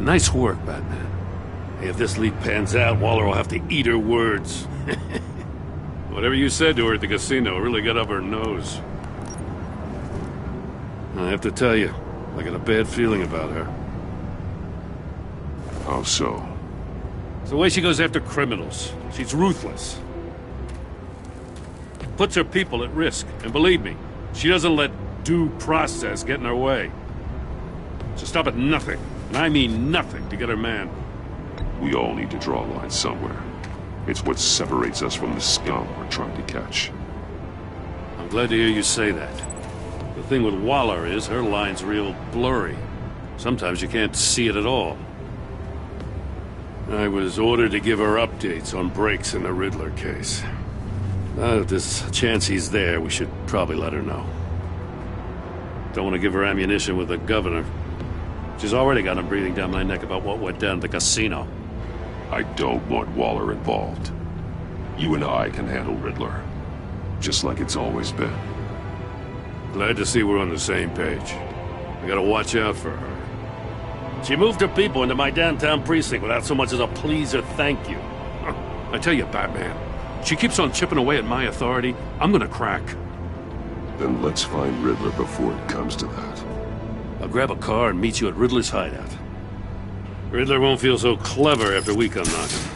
Nice work, Batman. Hey, if this lead pans out, Waller will have to eat her words. Whatever you said to her at the casino really got up her nose. I have to tell you, I got a bad feeling about her. How so? It's the way she goes after criminals. She's ruthless. Puts her people at risk. And believe me, she doesn't let due process get in her way. She'll stop at nothing. And I mean nothing to get her man. We all need to draw a line somewhere. It's what separates us from the scum we're trying to catch. I'm glad to hear you say that. The thing with Waller is her line's real blurry. Sometimes you can't see it at all. I was ordered to give her updates on breaks in the Riddler case. If there's a chance he's there, we should probably let her know. Don't want to give her ammunition with the governor. She's already got him breathing down my neck about what went down at the casino. I don't want Waller involved. You and I can handle Riddler. Just like it's always been. Glad to see we're on the same page. I gotta watch out for her. She moved her people into my downtown precinct without so much as a please or thank you. I tell you, Batman, she keeps on chipping away at my authority, I'm gonna crack. Then let's find Riddler before it comes to that. I'll grab a car and meet you at Riddler's hideout. Riddler won't feel so clever after we come knocking.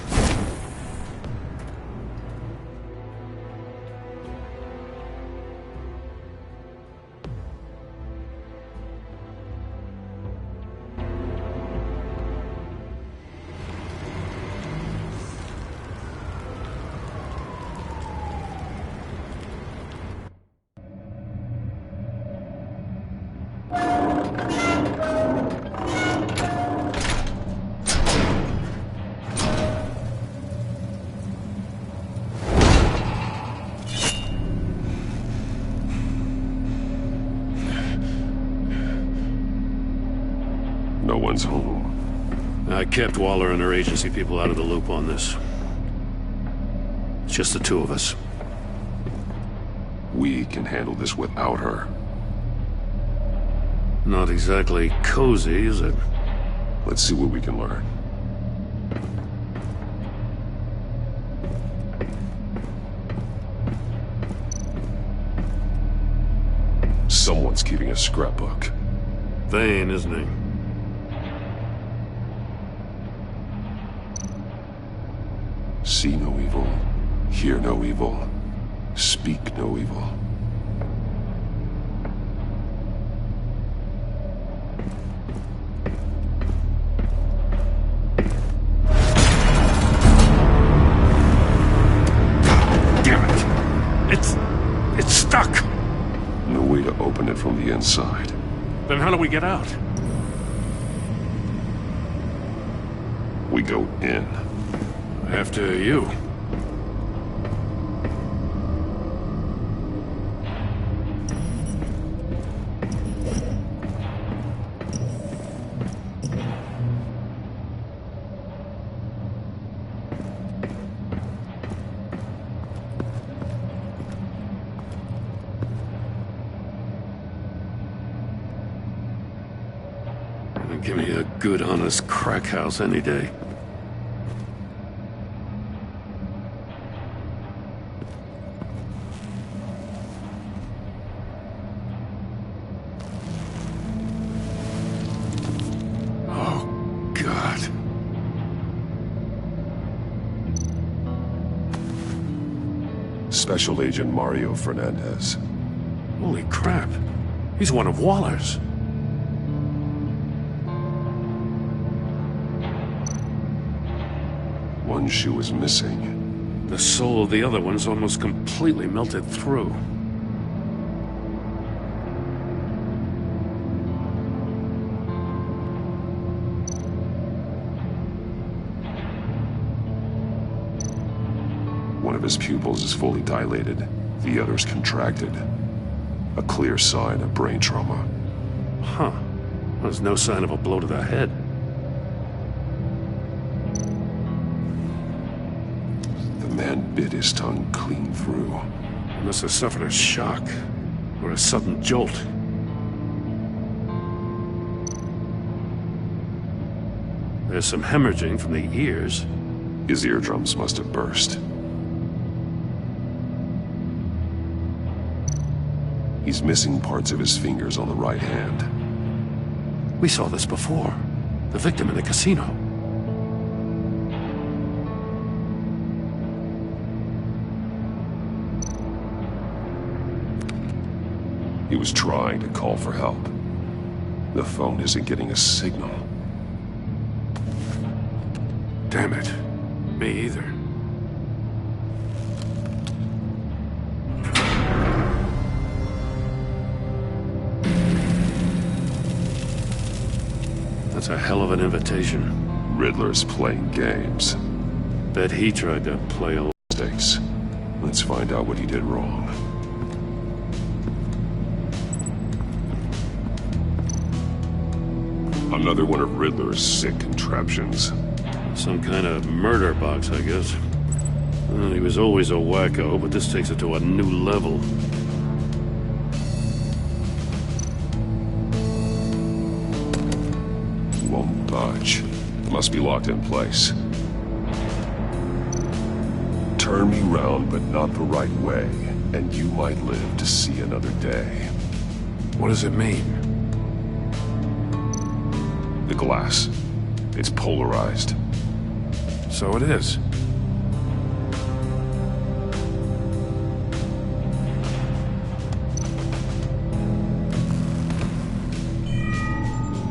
No one's home. I kept Waller and her agency people out of the loop on this. It's just the two of us. We can handle this without her. Not exactly cozy, is it? Let's see what we can learn. Someone's keeping a scrapbook. Vane, isn't he? See no evil, hear no evil, speak no evil. Damn it! It's stuck! No way to open it from the inside. Then how do we get out? We go in. After you. Give me a good, honest crack house any day. Special Agent Mario Fernandez. Holy crap. He's one of Waller's. One shoe is missing. The soul of the other one's almost completely melted through. One of his pupils is fully dilated, the other's contracted. A clear sign of brain trauma. Huh. There's no sign of a blow to the head. The man bit his tongue clean through. He must have suffered a shock, or a sudden jolt. There's some hemorrhaging from the ears. His eardrums must have burst. He's missing parts of his fingers on the right hand. We saw this before. The victim in the casino. He was trying to call for help. The phone isn't getting a signal. Damn it. Me either. That's a hell of an invitation. Riddler's playing games. Bet he tried to play a mistakes. Let's find out what he did wrong. Another one of Riddler's sick contraptions. Some kind of murder box, I guess. Well, he was always a wacko, but this takes it to a new level. Won't budge. Must be locked in place. Turn me round, but not the right way, and you might live to see another day. What does it mean? The glass. It's polarized. So it is.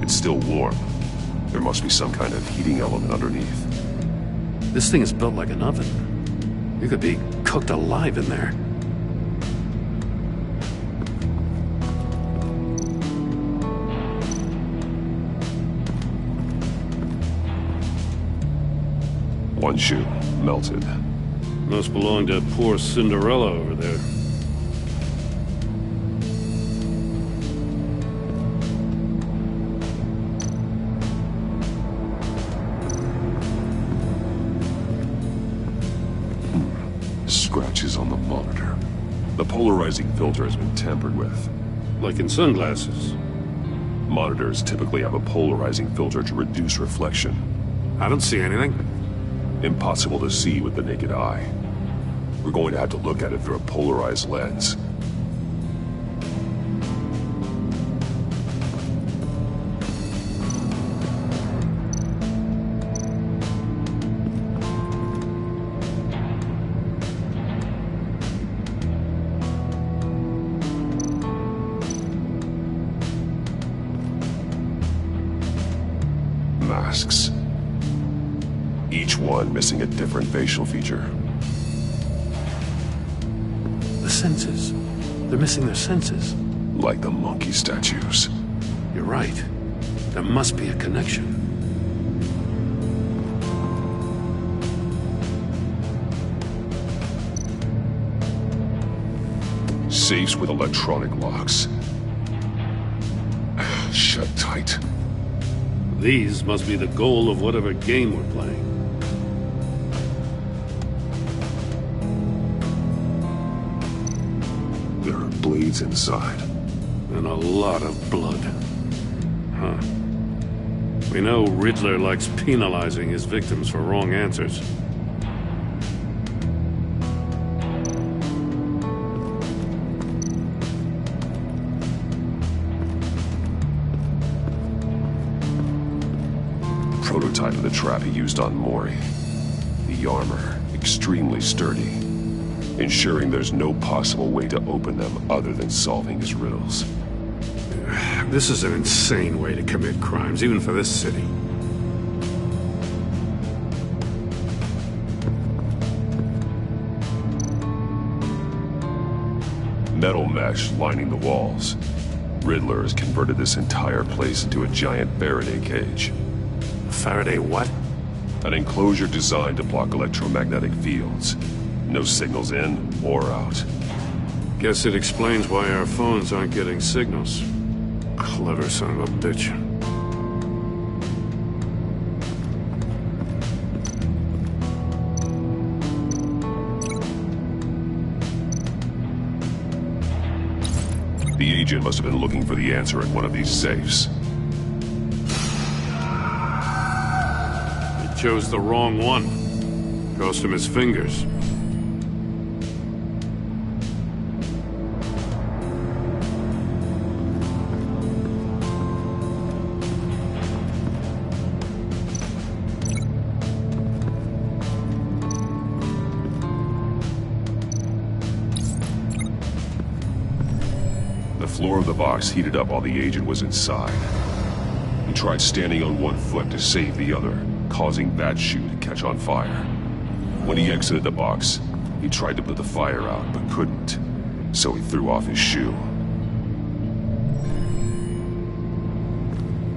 It's still warm. There must be some kind of heating element underneath. This thing is built like an oven. You could be cooked alive in there. One shoe, melted. Must belong to poor Cinderella over there. Scratches on the monitor. The polarizing filter has been tampered with. Like in sunglasses. Monitors typically have a polarizing filter to reduce reflection. I don't see anything. Impossible to see with the naked eye. We're going to have to look at it through a polarized lens. Masks. Each one missing a different facial feature. The senses. They're missing their senses. Like the monkey statues. You're right. There must be a connection. Safes with electronic locks. Shut tight. These must be the goal of whatever game we're playing. There are blades inside. And a lot of blood. Huh. We know Riddler likes penalizing his victims for wrong answers. Prototype of the trap he used on Mori. The armor, extremely sturdy, ensuring there's no possible way to open them other than solving his riddles. This is an insane way to commit crimes, even for this city. Metal mesh lining the walls. Riddler has converted this entire place into a giant Faraday cage. Faraday what? An enclosure designed to block electromagnetic fields. No signals in or out. Guess it explains why our phones aren't getting signals. Clever son of a bitch. The agent must have been looking for the answer in one of these safes. He chose the wrong one. Cost him his fingers. The floor of the box heated up while the agent was inside. He tried standing on one foot to save the other, causing that shoe to catch on fire. When he exited the box, he tried to put the fire out, but couldn't, so he threw off his shoe.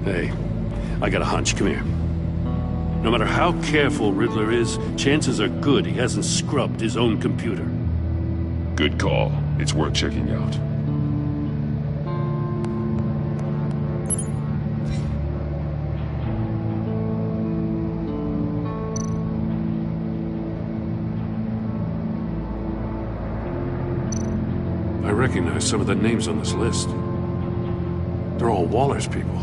Hey, I got a hunch. Come here. No matter how careful Riddler is, chances are good he hasn't scrubbed his own computer. Good call. It's worth checking out. I recognize some of the names on this list. They're all Waller's people.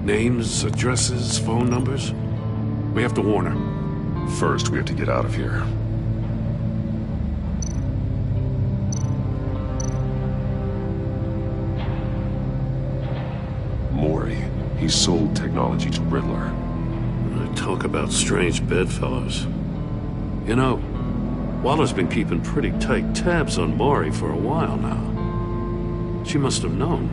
Names, addresses, phone numbers. We have to warn her. First, we have to get out of here. sold technology to Riddler. Talk about strange bedfellows. You know, Waller's been keeping pretty tight tabs on Maury for a while now. She must have known.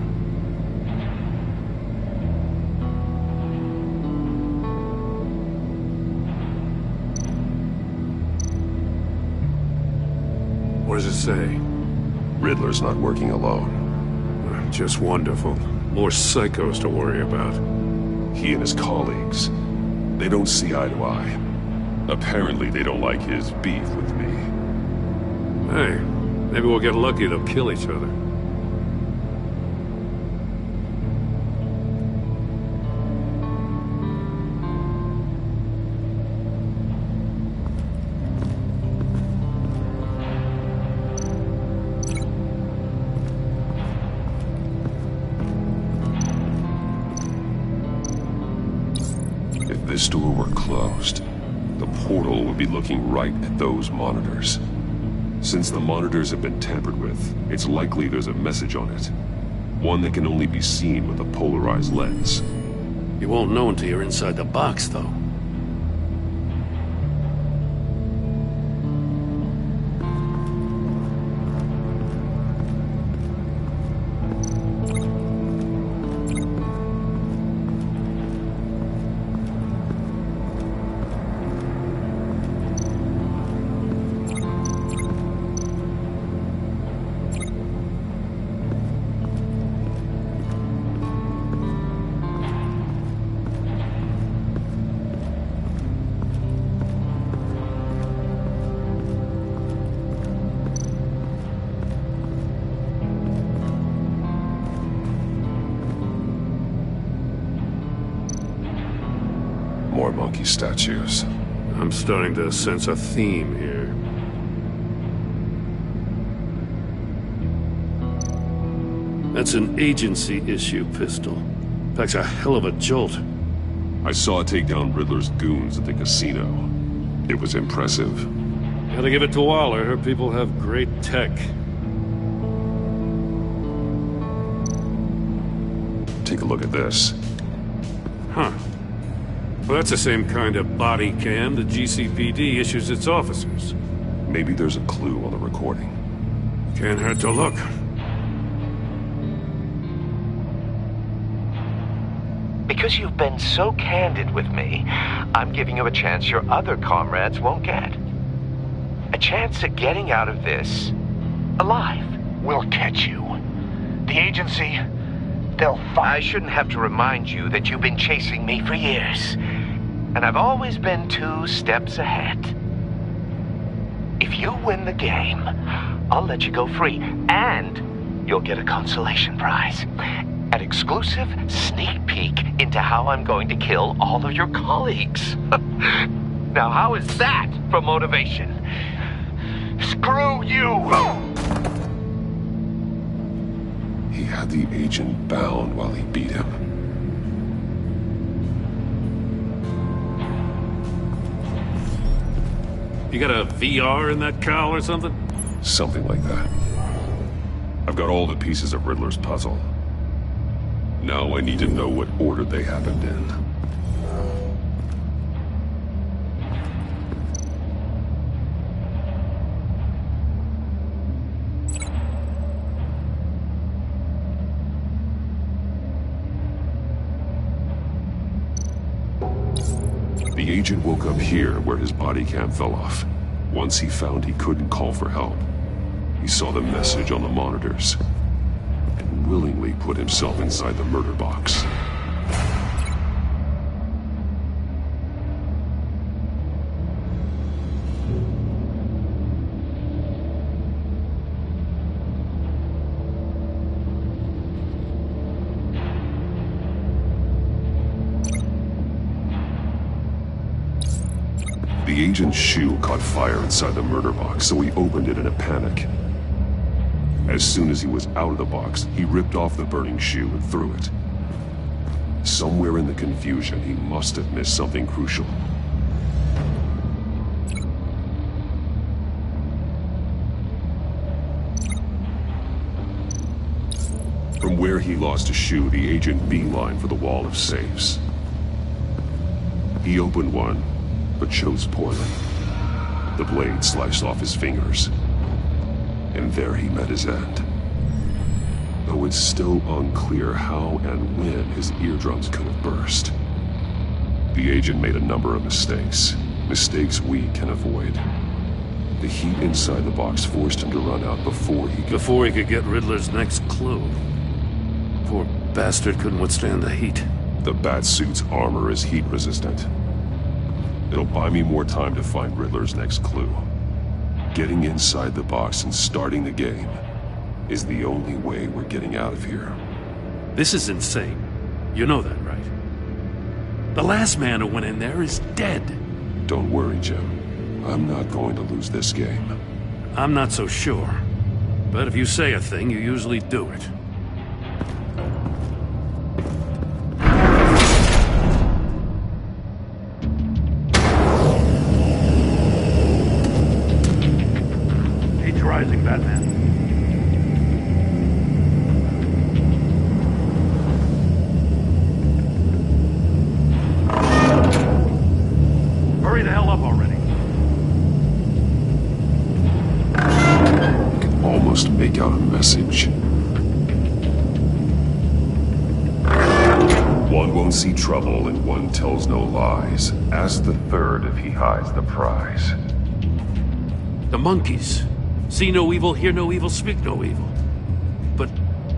What does it say? Riddler's not working alone. Just wonderful. More psychos to worry about. He and his colleagues, they don't see eye to eye. Apparently they don't like his beef with me. Hey, maybe we'll get lucky. They'll kill each other. If this door were closed, the portal would be looking right at those monitors. Since the monitors have been tampered with, it's likely there's a message on it. One that can only be seen with a polarized lens. You won't know until you're inside the box, though. More monkey statues. I'm starting to sense a theme here. That's an agency issue pistol. Packs a hell of a jolt. I saw it take down Riddler's goons at the casino. It was impressive. Gotta give it to Waller. Her people have great tech. Take a look at this. Huh. Well, that's the same kind of body cam the GCPD issues its officers. Maybe there's a clue on the recording. Can't hurt to look. Because you've been so candid with me, I'm giving you a chance your other comrades won't get. A chance at getting out of this alive. We'll catch you. The agency, they'll find... I shouldn't have to remind you that you've been chasing me for years. And I've always been 2 steps ahead. If you win the game, I'll let you go free. And you'll get a consolation prize. An exclusive sneak peek into how I'm going to kill all of your colleagues. Now, how is that for motivation? Screw you! He had the agent bound while he beat him. You got a VR in that cowl or something? Something like that. I've got all the pieces of Riddler's puzzle. Now I need to know what order they happened in. The agent woke up here where his body cam fell off. Once he found he couldn't call for help, he saw the message on the monitors and willingly put himself inside the murder box. The agent's shoe caught fire inside the murder box, so he opened it in a panic. As soon as he was out of the box, he ripped off the burning shoe and threw it. Somewhere in the confusion, he must have missed something crucial. From where he lost a shoe, the agent beelined for the wall of safes. He opened one, but chose poorly. The blade sliced off his fingers. And there he met his end. Though it's still unclear how and when his eardrums could have burst. The agent made a number of mistakes. Mistakes we can avoid. The heat inside the box forced him to run out before he could get Riddler's next clue. Poor bastard couldn't withstand the heat. The Batsuit's armor is heat-resistant. It'll buy me more time to find Riddler's next clue. Getting inside the box and starting the game is the only way we're getting out of here. This is insane. You know that, right? The last man who went in there is dead. Don't worry, Jim. I'm not going to lose this game. I'm not so sure. But if you say a thing, you usually do it. Heat's rising, Batman. Hurry the hell up already. Almost make out a message. One won't see trouble and one tells no lies. Ask the third if he hides the prize. The monkeys. See no evil, hear no evil, speak no evil. But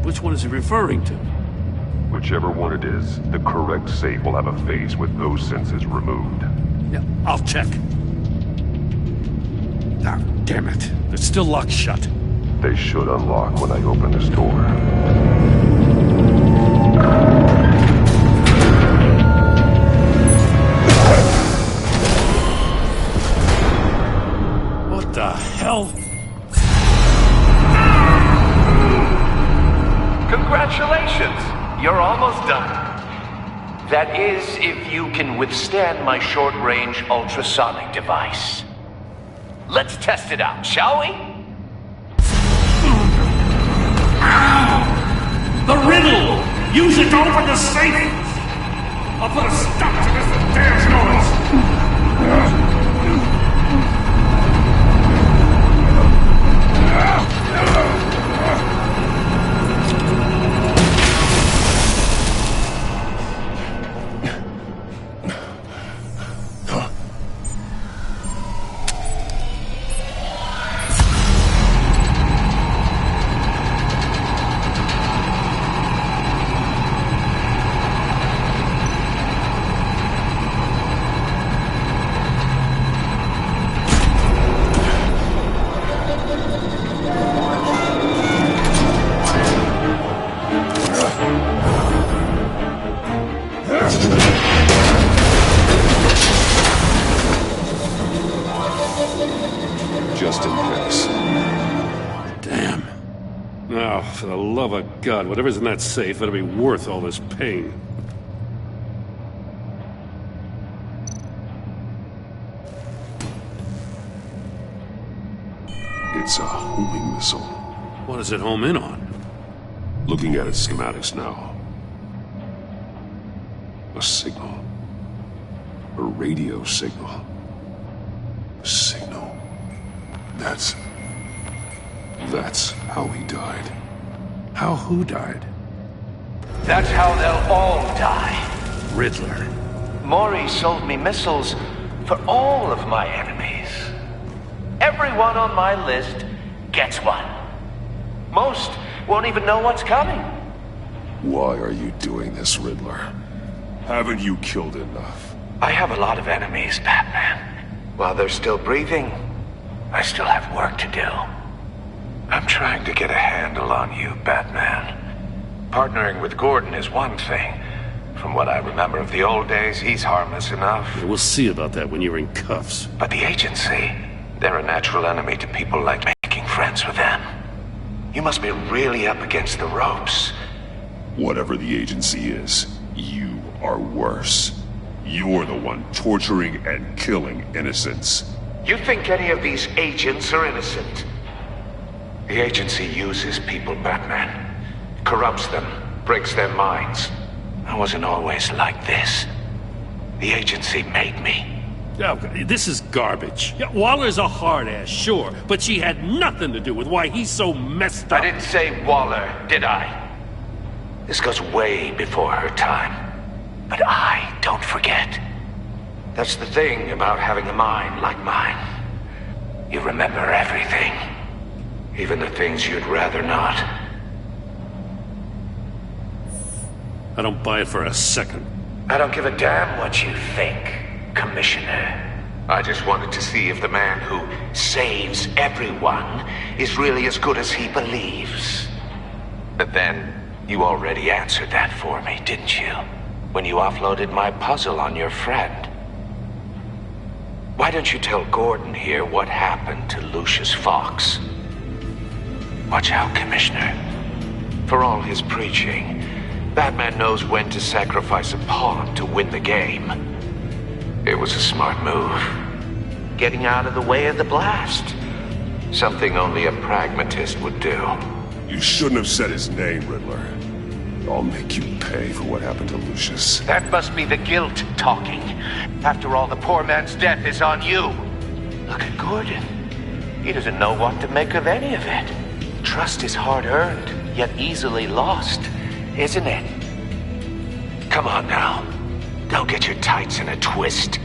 which one is he referring to? Whichever one it is, the correct safe will have a face with those senses removed. Yeah, I'll check. Ah, damn it. They're still locked shut. They should unlock when I open this door. What the hell? Congratulations! You're almost done. That is, if you can withstand my short-range ultrasonic device. Let's test it out, shall we? The riddle! Use it to open the safe! I'll put a stop to this damn noise! Just in case. Damn. Now, for the love of God, whatever's in that safe better be worth all this pain. It's a homing missile. What does it home in on? Looking at its schematics now. A signal. A radio signal. A signal. That's how he died. How who died? That's how they'll all die. Riddler. Maury sold me missiles for all of my enemies. Everyone on my list gets one. Most won't even know what's coming. Why are you doing this, Riddler? Haven't you killed enough? I have a lot of enemies, Batman. While they're still breathing, I still have work to do. I'm trying to get a handle on you, Batman. Partnering with Gordon is one thing. From what I remember of the old days, he's harmless enough. Yeah, we'll see about that when you're in cuffs. But the agency, they're a natural enemy to people like making friends with them. You must be really up against the ropes. Whatever the agency is, you are worse. You're the one torturing and killing innocents. You think any of these agents are innocent? The agency uses people, Batman. corrupts them, breaks their minds. I wasn't always like this. The agency made me. Oh, this is garbage. Yeah, Waller's a hard-ass, sure, but she had nothing to do with why he's so messed up. I didn't say Waller, did I? This goes way before her time. But I don't forget. That's the thing about having a mind like mine. You remember everything. Even the things you'd rather not. I don't buy it for a second. I don't give a damn what you think, Commissioner. I just wanted to see if the man who saves everyone is really as good as he believes. But then, you already answered that for me, didn't you? When you offloaded my puzzle on your friend. Why don't you tell Gordon here what happened to Lucius Fox? Watch out, Commissioner. For all his preaching, Batman knows when to sacrifice a pawn to win the game. It was a smart move. Getting out of the way of the blast. Something only a pragmatist would do. You shouldn't have said his name, Riddler. I'll make you pay for what happened to Lucius. That must be the guilt talking. After all, the poor man's death is on you. Look at Gordon. He doesn't know what to make of any of it. Trust is hard-earned, yet easily lost, isn't it? Come on now. Don't get your tights in a twist.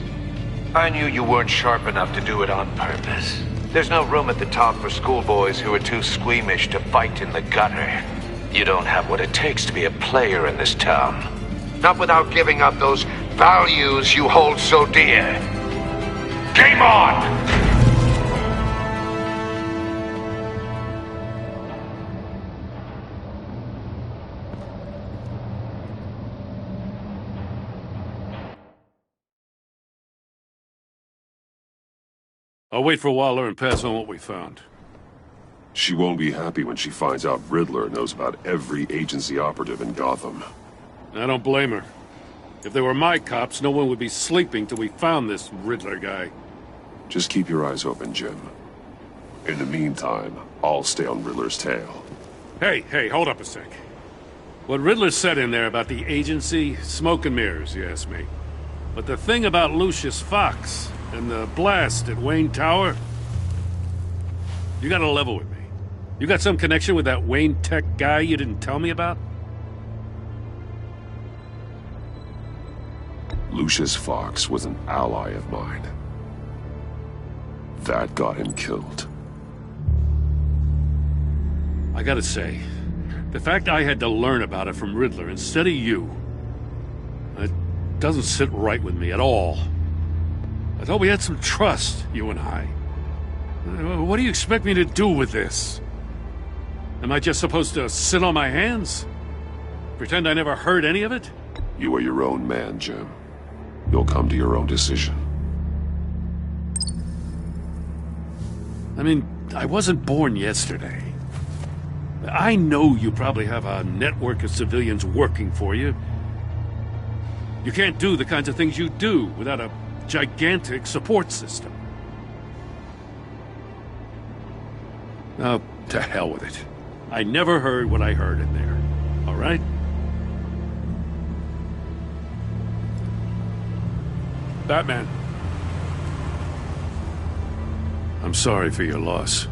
I knew you weren't sharp enough to do it on purpose. There's no room at the top for schoolboys who are too squeamish to fight in the gutter. You don't have what it takes to be a player in this town. Not without giving up those values you hold so dear. Game on! I'll wait for Waller and pass on what we found. She won't be happy when she finds out Riddler knows about every agency operative in Gotham. I don't blame her. If they were my cops, no one would be sleeping till we found this Riddler guy. Just keep your eyes open, Jim. In the meantime, I'll stay on Riddler's tail. Hey, hold up a sec. What Riddler said in there about the agency, smoke and mirrors, you ask me. But the thing about Lucius Fox and the blast at Wayne Tower, you gotta level with me. You got some connection with that Wayne Tech guy you didn't tell me about? Lucius Fox was an ally of mine. That got him killed. I gotta say, the fact I had to learn about it from Riddler instead of you, it doesn't sit right with me at all. I thought we had some trust, you and I. What do you expect me to do with this? Am I just supposed to sit on my hands? Pretend I never heard any of it? You are your own man, Jim. You'll come to your own decision. I mean, I wasn't born yesterday. I know you probably have a network of civilians working for you. You can't do the kinds of things you do without a gigantic support system. Oh, to hell with it. I never heard what I heard in there. All right? Batman. I'm sorry for your loss.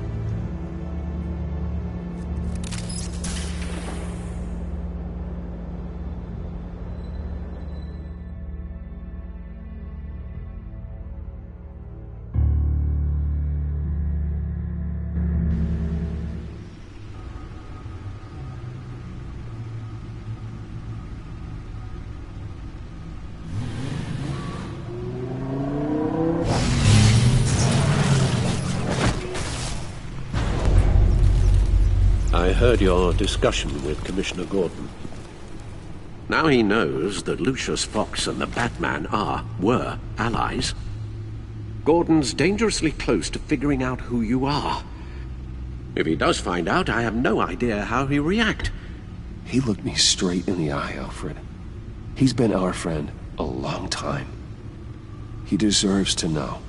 I heard your discussion with Commissioner Gordon. Now he knows that Lucius Fox and the Batman were allies. Gordon's dangerously close to figuring out who you are. If he does find out, I have no idea how he'll react. He looked me straight in the eye, Alfred. He's been our friend a long time. He deserves to know.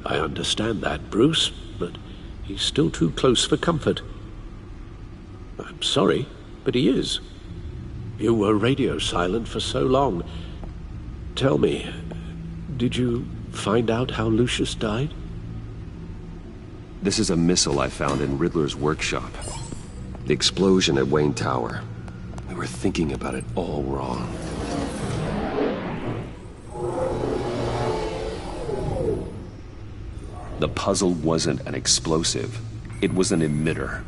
I understand that, Bruce, but he's still too close for comfort. I'm sorry. But he is. You were radio silent for so long. Tell me, did you find out how Lucius died? This is a missile I found in Riddler's workshop. The explosion at Wayne Tower. We were thinking about it all wrong. The puzzle wasn't an explosive. It was an emitter.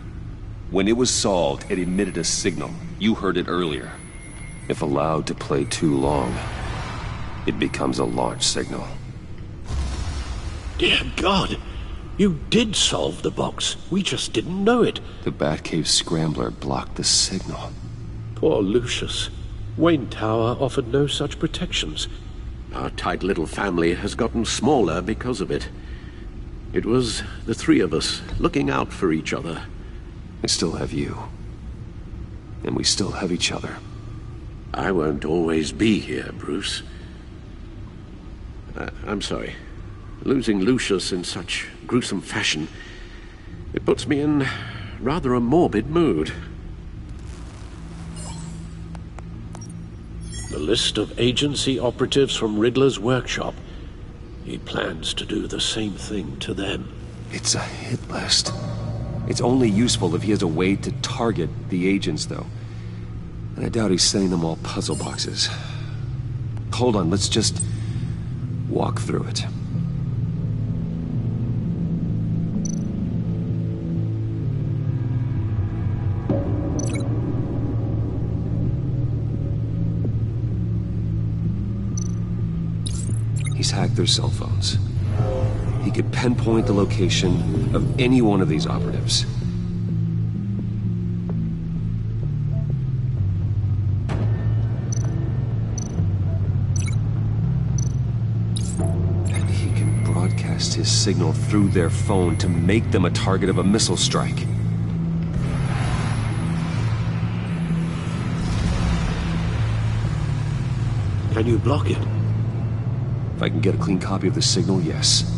When it was solved, it emitted a signal. You heard it earlier. If allowed to play too long, it becomes a launch signal. Dear God! You did solve the box. We just didn't know it. The Batcave scrambler blocked the signal. Poor Lucius. Wayne Tower offered no such protections. Our tight little family has gotten smaller because of it. It was the three of us looking out for each other. I still have you. And we still have each other. I won't always be here, Bruce. I'm sorry. Losing Lucius in such gruesome fashion, it puts me in rather a morbid mood. The list of agency operatives from Riddler's workshop. He plans to do the same thing to them. It's a hit list. It's only useful if he has a way to target the agents, though. And I doubt he's sending them all puzzle boxes. Hold on, let's just walk through it. He's hacked their cell phones. He could pinpoint the location of any one of these operatives. And he can broadcast his signal through their phone to make them a target of a missile strike. Can you block it? If I can get a clean copy of the signal, yes.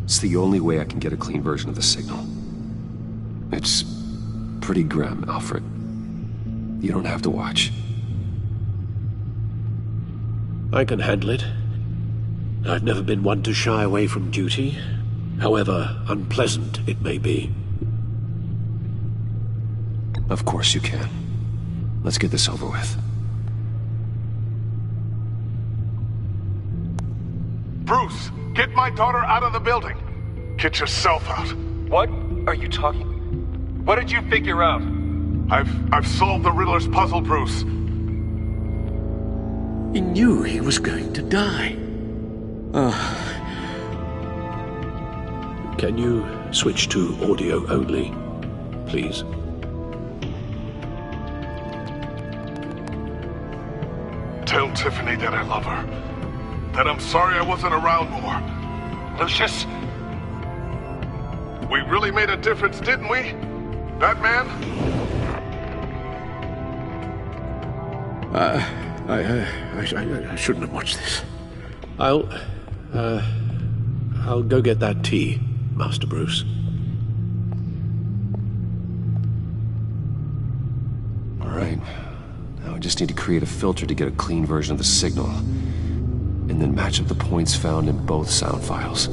It's the only way I can get a clean version of the signal. It's pretty grim, Alfred. You don't have to watch. I can handle it. I've never been one to shy away from duty, however unpleasant it may be. Of course you can. Let's get this over with. Bruce, get my daughter out of the building. Get yourself out. What are you talking? What did you figure out? I've solved the Riddler's puzzle, Bruce. He knew he was going to die. Can you switch to audio only, please? Tell Tiffany that I love her. That I'm sorry I wasn't around more. Lucius? We really made a difference, didn't we? Batman? I shouldn't have watched this. I'll go get that tea, Master Bruce. All right. Now I just need to create a filter to get a clean version of the signal, and then match up the points found in both sound files.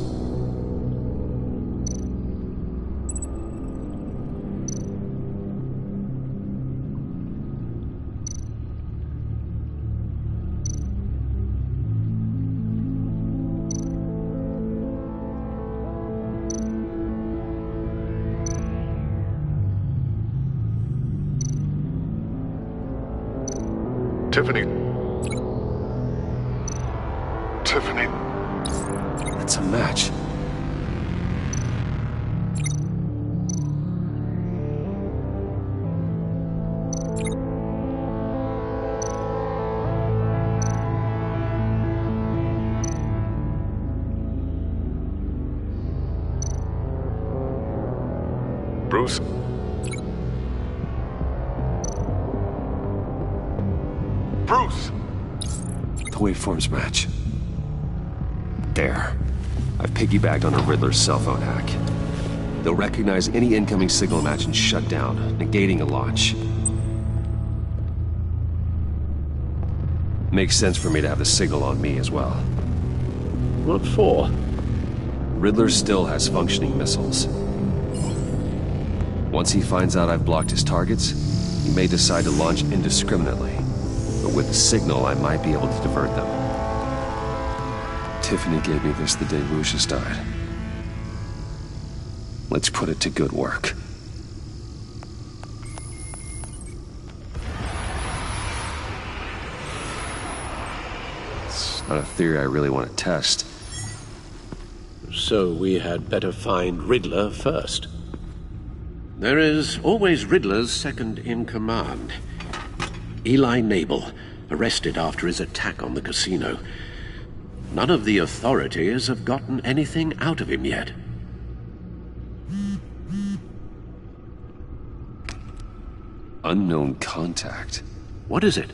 Tiffany. Tiffany. That's a match. Bruce? Bruce? The waveforms match. There. I've piggybacked on a Riddler's cell phone hack. They'll recognize any incoming signal match and shut down, negating a launch. Makes sense for me to have the signal on me as well. What for? Riddler still has functioning missiles. Once he finds out I've blocked his targets, he may decide to launch indiscriminately. But with the signal, I might be able to divert them. Tiffany gave me this the day Lucius died. Let's put it to good work. It's not a theory I really want to test. So we had better find Riddler first. There is always Riddler's second-in-command. Eli Nabel, arrested after his attack on the casino. None of the authorities have gotten anything out of him yet. Unknown contact. What is it?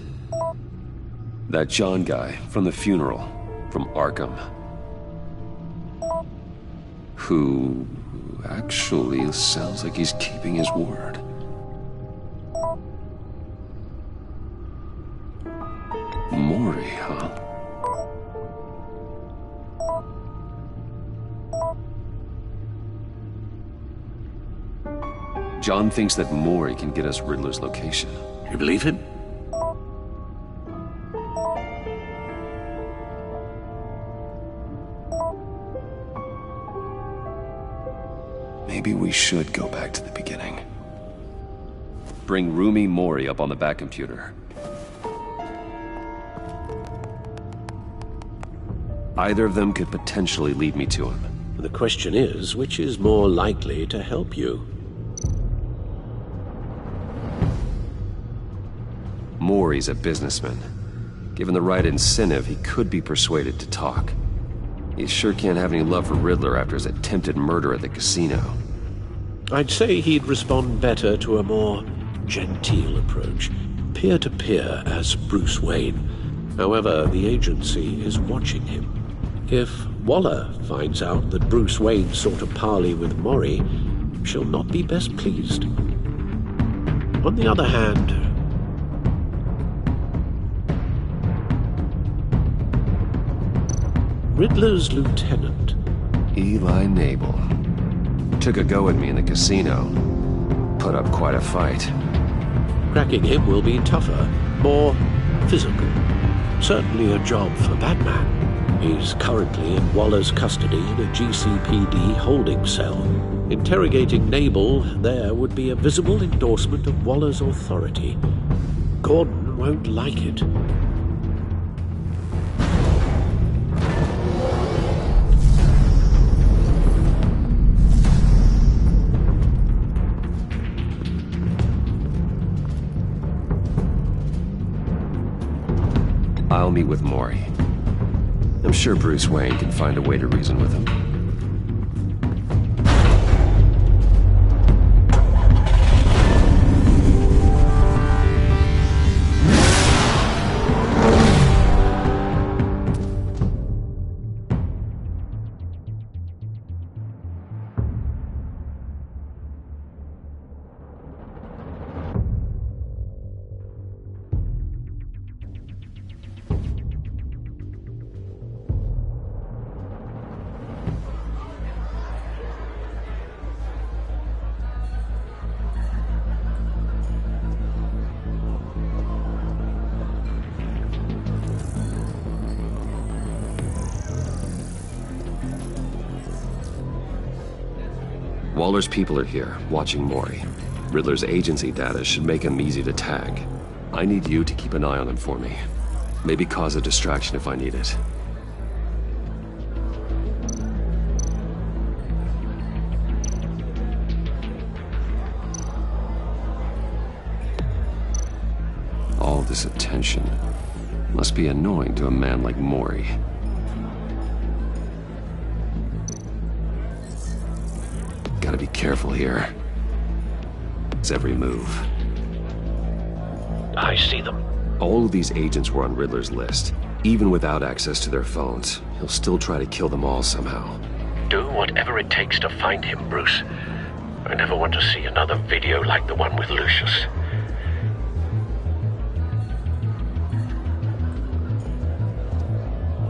That John guy from the funeral, from Arkham. Who actually sounds like he's keeping his word. Mori, huh? John thinks that Mori can get us Riddler's location. You believe him? Maybe we should go back to the beginning. Bring Rumi Mori up on the back computer. Either of them could potentially lead me to him. The question is, which is more likely to help you? Mori's a businessman. Given the right incentive, he could be persuaded to talk. He sure can't have any love for Riddler after his attempted murder at the casino. I'd say he'd respond better to a more genteel approach, peer-to-peer as Bruce Wayne. However, the agency is watching him. If Waller finds out that Bruce Wayne sought a parley with Mori, she'll not be best pleased. On the other hand, Riddler's lieutenant, Eli Nabel, took a go at me in the casino. Put up quite a fight. Cracking him will be tougher, more physical. Certainly a job for Batman. He's currently in Waller's custody in a GCPD holding cell. Interrogating Nabel there would be a visible endorsement of Waller's authority. Gordon won't like it. I'll meet with Mori. I'm sure Bruce Wayne can find a way to reason with him. Waller's people are here, watching Mori. Riddler's agency data should make him easy to tag. I need you to keep an eye on him for me. Maybe cause a distraction if I need it. All this attention must be annoying to a man like Mori. Gotta be careful here. It's every move. I see them. All of these agents were on Riddler's list. Even without access to their phones, he'll still try to kill them all somehow. Do whatever it takes to find him, Bruce. I never want to see another video like the one with Lucius.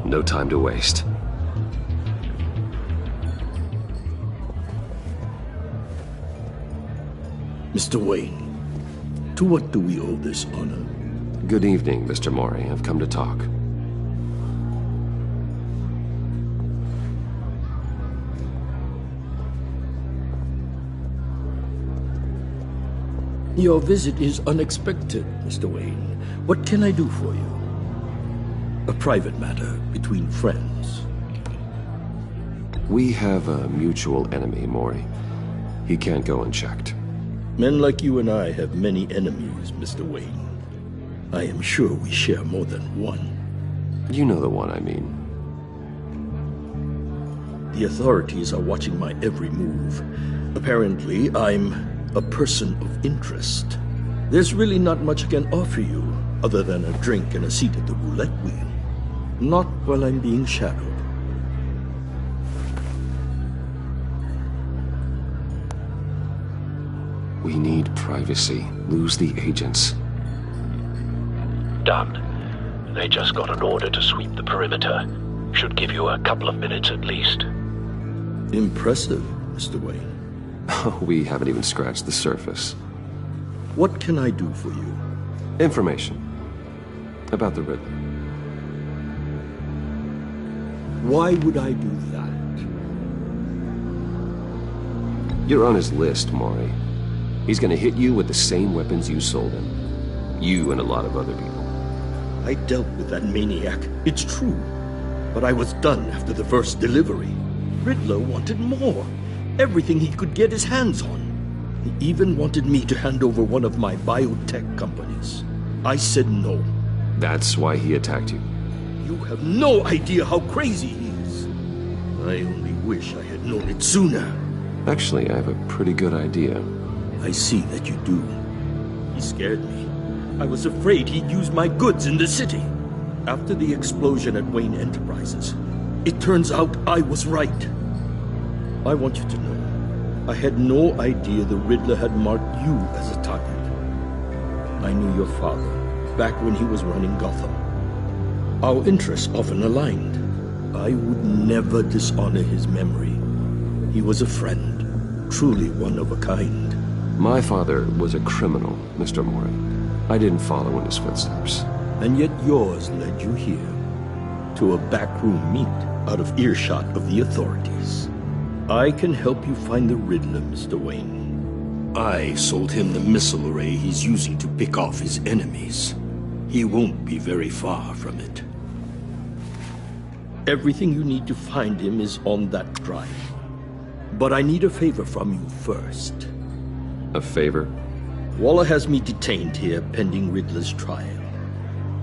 No time to waste. Mr. Wayne, to what do we owe this honor? Good evening, Mr. Mori. I've come to talk. Your visit is unexpected, Mr. Wayne. What can I do for you? A private matter between friends. We have a mutual enemy, Mori. He can't go unchecked. Men like you and I have many enemies, Mr. Wayne. I am sure we share more than one. You know the one I mean. The authorities are watching my every move. Apparently, I'm a person of interest. There's really not much I can offer you, other than a drink and a seat at the roulette wheel. Not while I'm being shadowed. We need privacy. Lose the agents. Done. They just got an order to sweep the perimeter. Should give you a couple of minutes at least. Impressive, Mr. Wayne. We haven't even scratched the surface. What can I do for you? Information. About the Riddler. Why would I do that? You're on his list, Mori. He's gonna hit you with the same weapons you sold him. You and a lot of other people. I dealt with that maniac, it's true. But I was done after the first delivery. Riddler wanted more. Everything he could get his hands on. He even wanted me to hand over one of my biotech companies. I said no. That's why he attacked you? You have no idea how crazy he is. I only wish I had known it sooner. Actually, I have a pretty good idea. I see that you do. He scared me. I was afraid he'd use my goods in the city. After the explosion at Wayne Enterprises, it turns out I was right. I want you to know, I had no idea the Riddler had marked you as a target. I knew your father back when he was running Gotham. Our interests often aligned. I would never dishonor his memory. He was a friend, truly one of a kind. My father was a criminal, Mr. Mori. I didn't follow in his footsteps. And yet yours led you here, to a backroom meet out of earshot of the authorities. I can help you find the Riddler, Mr. Wayne. I sold him the missile array he's using to pick off his enemies. He won't be very far from it. Everything you need to find him is on that drive. But I need a favor from you first. A favor? Waller has me detained here pending Riddler's trial.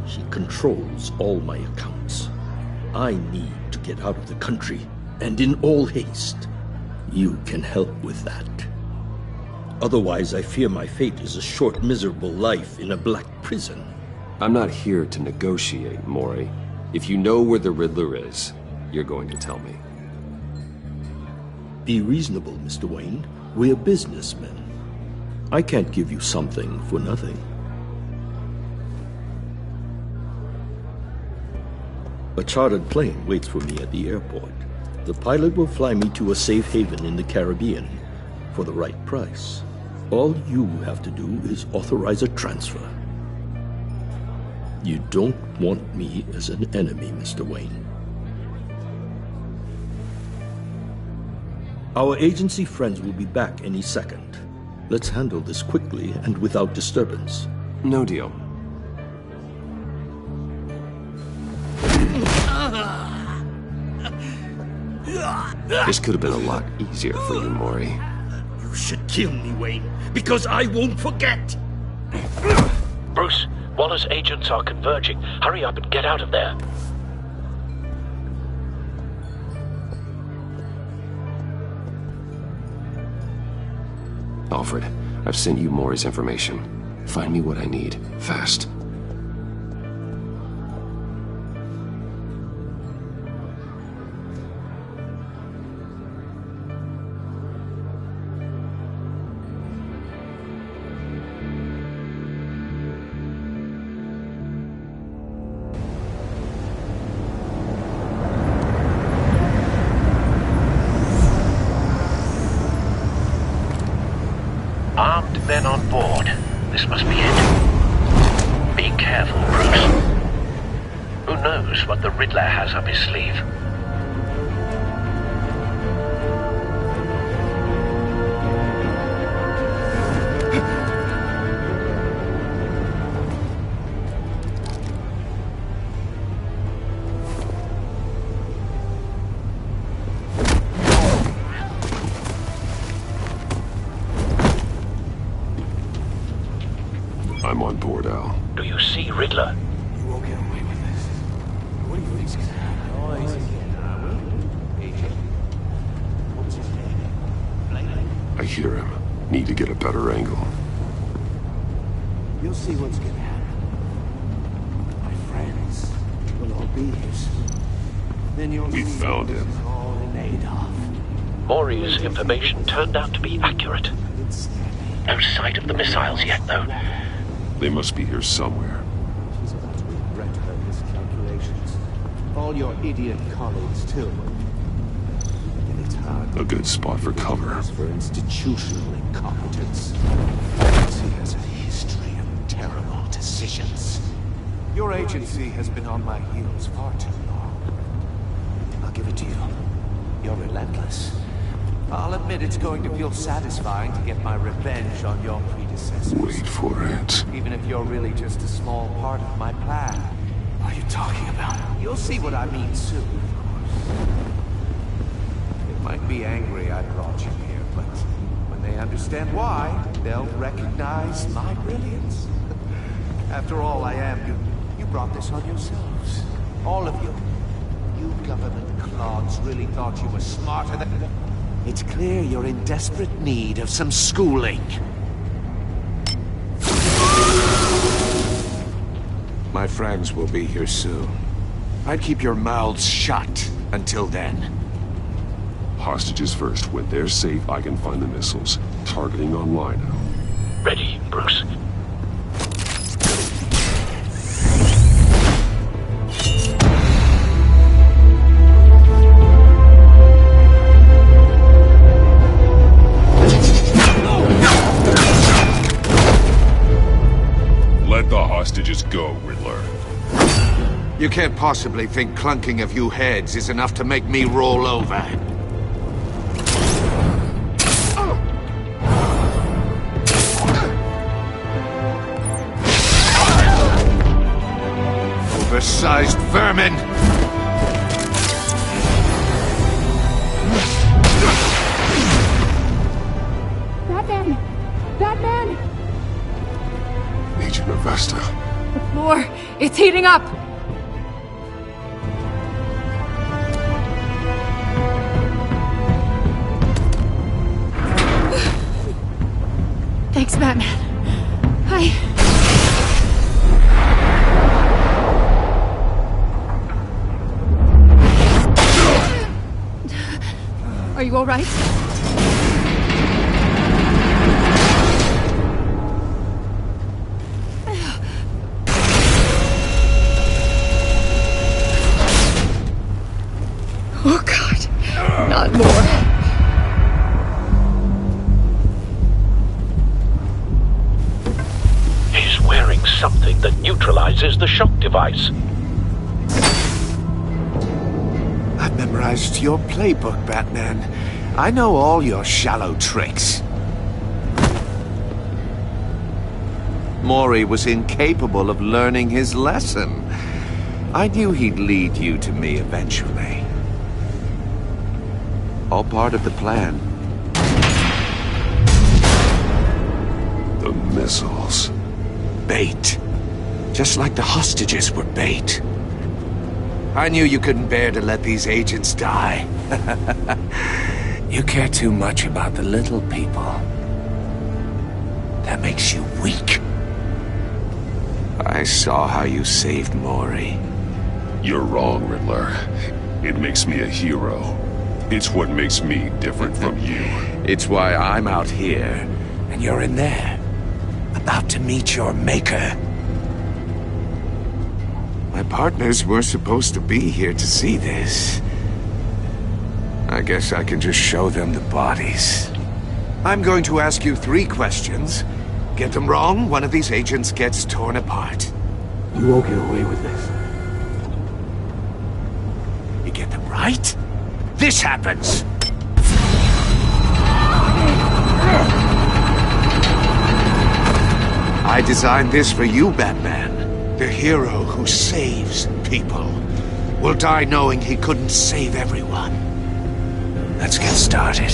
She controls all my accounts. I need to get out of the country, and in all haste. You can help with that. Otherwise, I fear my fate is a short, miserable life in a black prison. I'm not here to negotiate, Mori. If you know where the Riddler is, you're going to tell me. Be reasonable, Mr. Wayne. We're businessmen. I can't give you something for nothing. A chartered plane waits for me at the airport. The pilot will fly me to a safe haven in the Caribbean for the right price. All you have to do is authorize a transfer. You don't want me as an enemy, Mr. Wayne. Our agency friends will be back any second. Let's handle this quickly and without disturbance. No deal. This could have been a lot easier for you, Mori. You should kill me, Wayne, because I won't forget! Bruce, Waller's agents are converging. Hurry up and get out of there. Alfred, I've sent you Mori's information. Find me what I need, fast. must be it. Be careful, Bruce. Who knows what the Riddler has up his sleeve? I'm on board, Al. Do you see Riddler? You won't get away with this. What do you think's gonna happen? What's his name? I hear him. Need to get a better angle. You'll see what's gonna happen. My friends will all be here soon. Then you'll We see found him. all in Adolf. Maury's information turned out to be accurate. No sight of the missiles yet, though. They must be here somewhere. She's about to regret her miscalculations. All your idiot colleagues, too. And it's hard. A good spot for cover. For institutional incompetence. She has a history of terrible decisions. Your agency has been on my heels far too long. I'll give it to you. You're relentless. I'll admit it's going to feel satisfying to get my revenge on your predecessors. Wait for it. Even if you're really just a small part of my plan. What are you talking about? You'll see what I mean soon, of course. They might be angry I brought you here, but when they understand why, they'll recognize my brilliance. After all, I am. You brought this on yourselves. All of you. You government clods really thought you were smarter than... It's clear you're in desperate need of some schooling. My friends will be here soon. I'd keep your mouths shut until then. Hostages first. When they're safe, I can find the missiles. Targeting on Lino. Ready, Bruce. Let the hostages go, Riddler. You can't possibly think clunking a few heads is enough to make me roll over. Oversized vermin! Batman! Batman! Agent Avesta. The floor, it's heating up! Thanks, Batman. Are you all right? Oh, God. Not more. He's wearing something that neutralizes the shock device. I've memorized your playbook, Batman. I know all your shallow tricks. Maury was incapable of learning his lesson. I knew he'd lead you to me eventually. All part of the plan. The missiles. Bait. Just like the hostages were bait. I knew you couldn't bear to let these agents die. You care too much about the little people. That makes you weak. I saw how you saved Maury. You're wrong, Riddler. It makes me a hero. It's what makes me different from you. It's why I'm out here, and you're in there. About to meet your maker. My partners were supposed to be here to see this. I guess I can just show them the bodies. I'm going to ask you 3 questions, Get them wrong, one of these agents gets torn apart. You won't get away with this. You get them right, this happens! I designed this for you, Batman. The hero who saves people will die knowing he couldn't save everyone. Let's get started.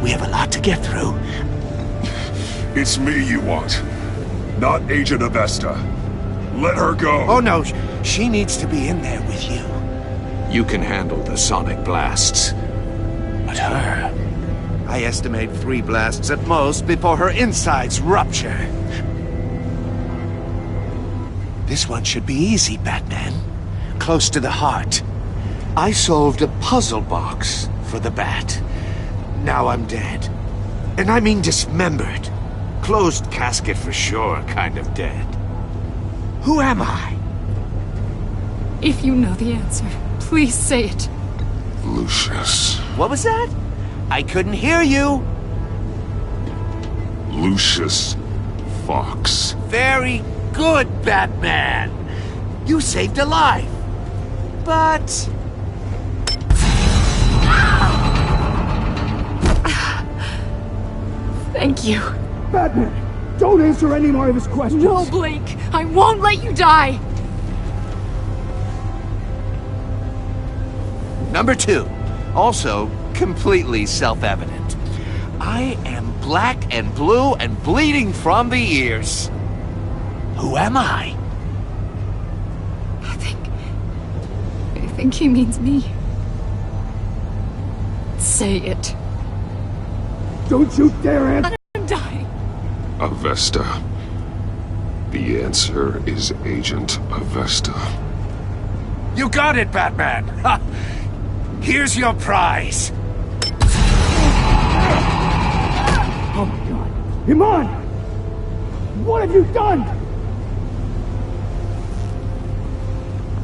We have a lot to get through. It's me you want, not Agent Avesta. Let her go. Oh no, she needs to be in there with you. You can handle the sonic blasts. But her... I estimate 3 blasts at most before her insides rupture. This one should be easy, Batman. Close to the heart. I solved a puzzle box for the Bat. Now I'm dead. And I mean dismembered. Closed casket for sure, kind of dead. Who am I? If you know the answer, please say it. Lucius. What was that? I couldn't hear you. Lucius Fox. Very good, Batman. You saved a life. But... Thank you. Batman, don't answer any more of his questions. No, Blake. I won't let you die. Number 2. Also, completely self-evident. I am black and blue and bleeding from the ears. Who am I? I think he means me. Say it. Don't you dare answer. I'm dying. Avesta. The answer is Agent Avesta. You got it, Batman! Ha! Here's your prize! Oh my god. Iman! What have you done?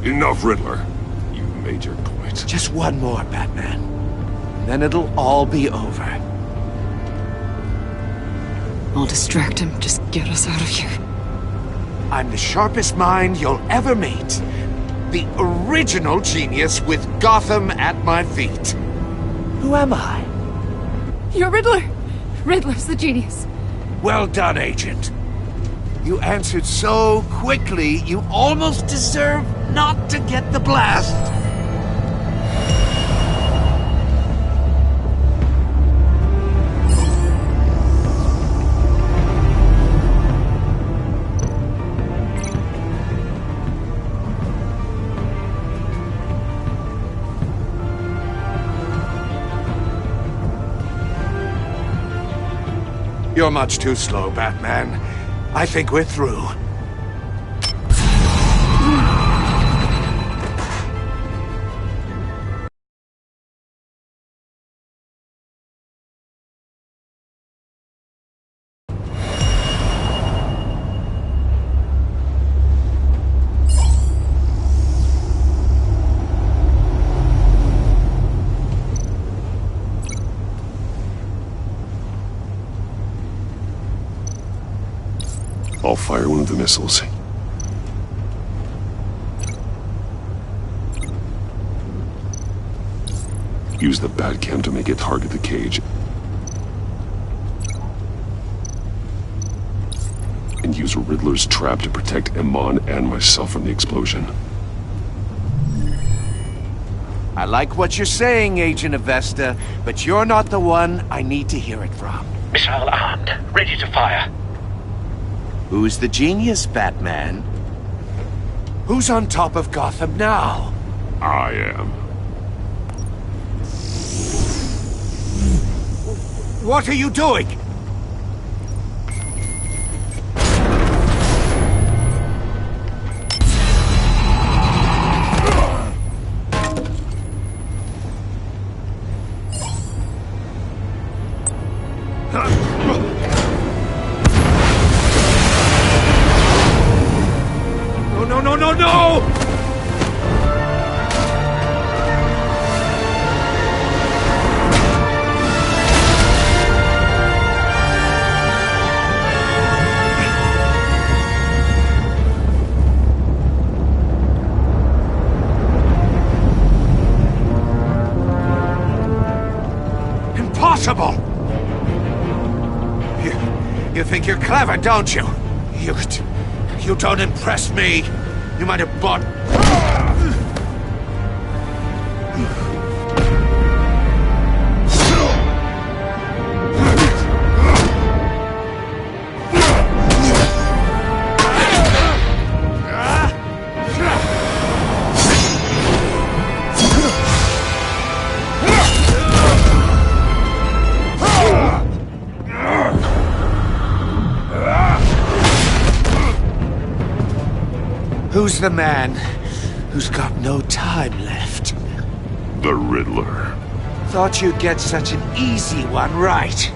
Enough, Riddler. You made your point. Just one more, Batman. Then it'll all be over. I'll distract him. Just get us out of here. I'm the sharpest mind you'll ever meet. The original genius with Gotham at my feet. Who am I? You're Riddler. Riddler's the genius. Well done, Agent. You answered so quickly, you almost deserve not to get the blast. You're much too slow, Batman. I think we're through. I'll fire one of the missiles. Use the Batcam to make it target the cage. And use Riddler's trap to protect Iman and myself from the explosion. I like what you're saying, Agent Avesta, but you're not the one I need to hear it from. Missile armed, ready to fire. Who's the genius, Batman? Who's on top of Gotham now? I am. What are you doing? No! think you're clever, don't you? You don't impress me. You might have bought... Who's the man who's got no time left? The Riddler. Thought you'd get such an easy one right.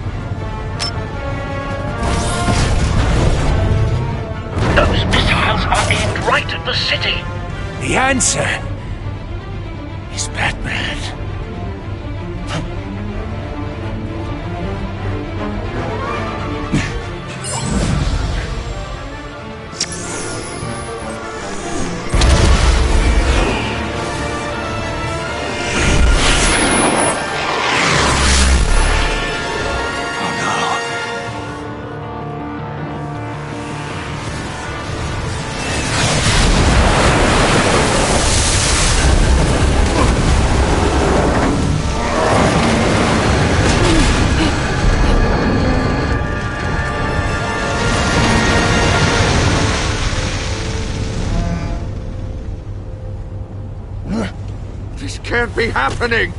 Those missiles are aimed right at the city. The answer is Batman. This can't be happening!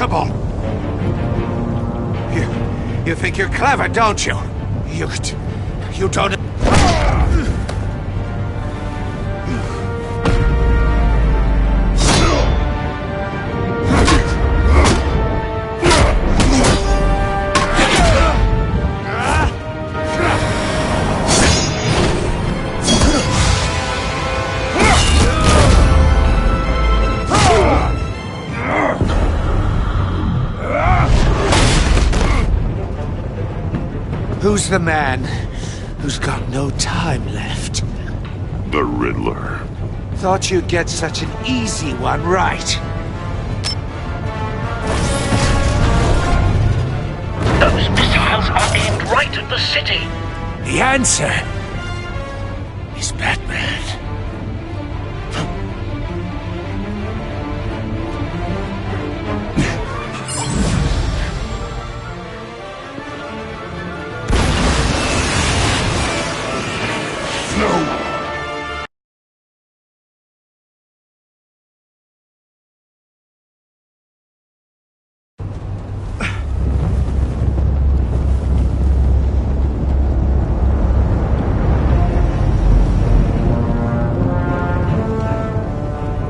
Impossible! You think you're clever, don't you? You don't... Who's the man who's got no time left? The Riddler. Thought you'd get such an easy one right. Those missiles are aimed right at the city. The answer is Batman.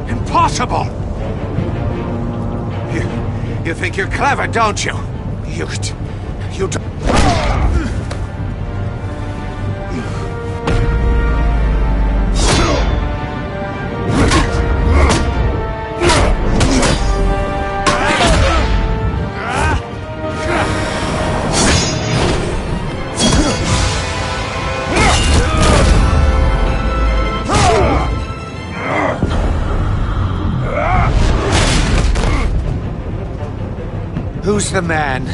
Impossible! You think you're clever, don't you? You don't... Who's the man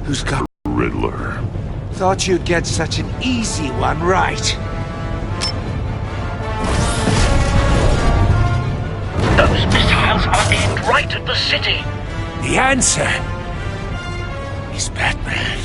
who's got... Riddler. Thought you'd get such an easy one right. Those missiles are aimed right at the city. The answer is Batman.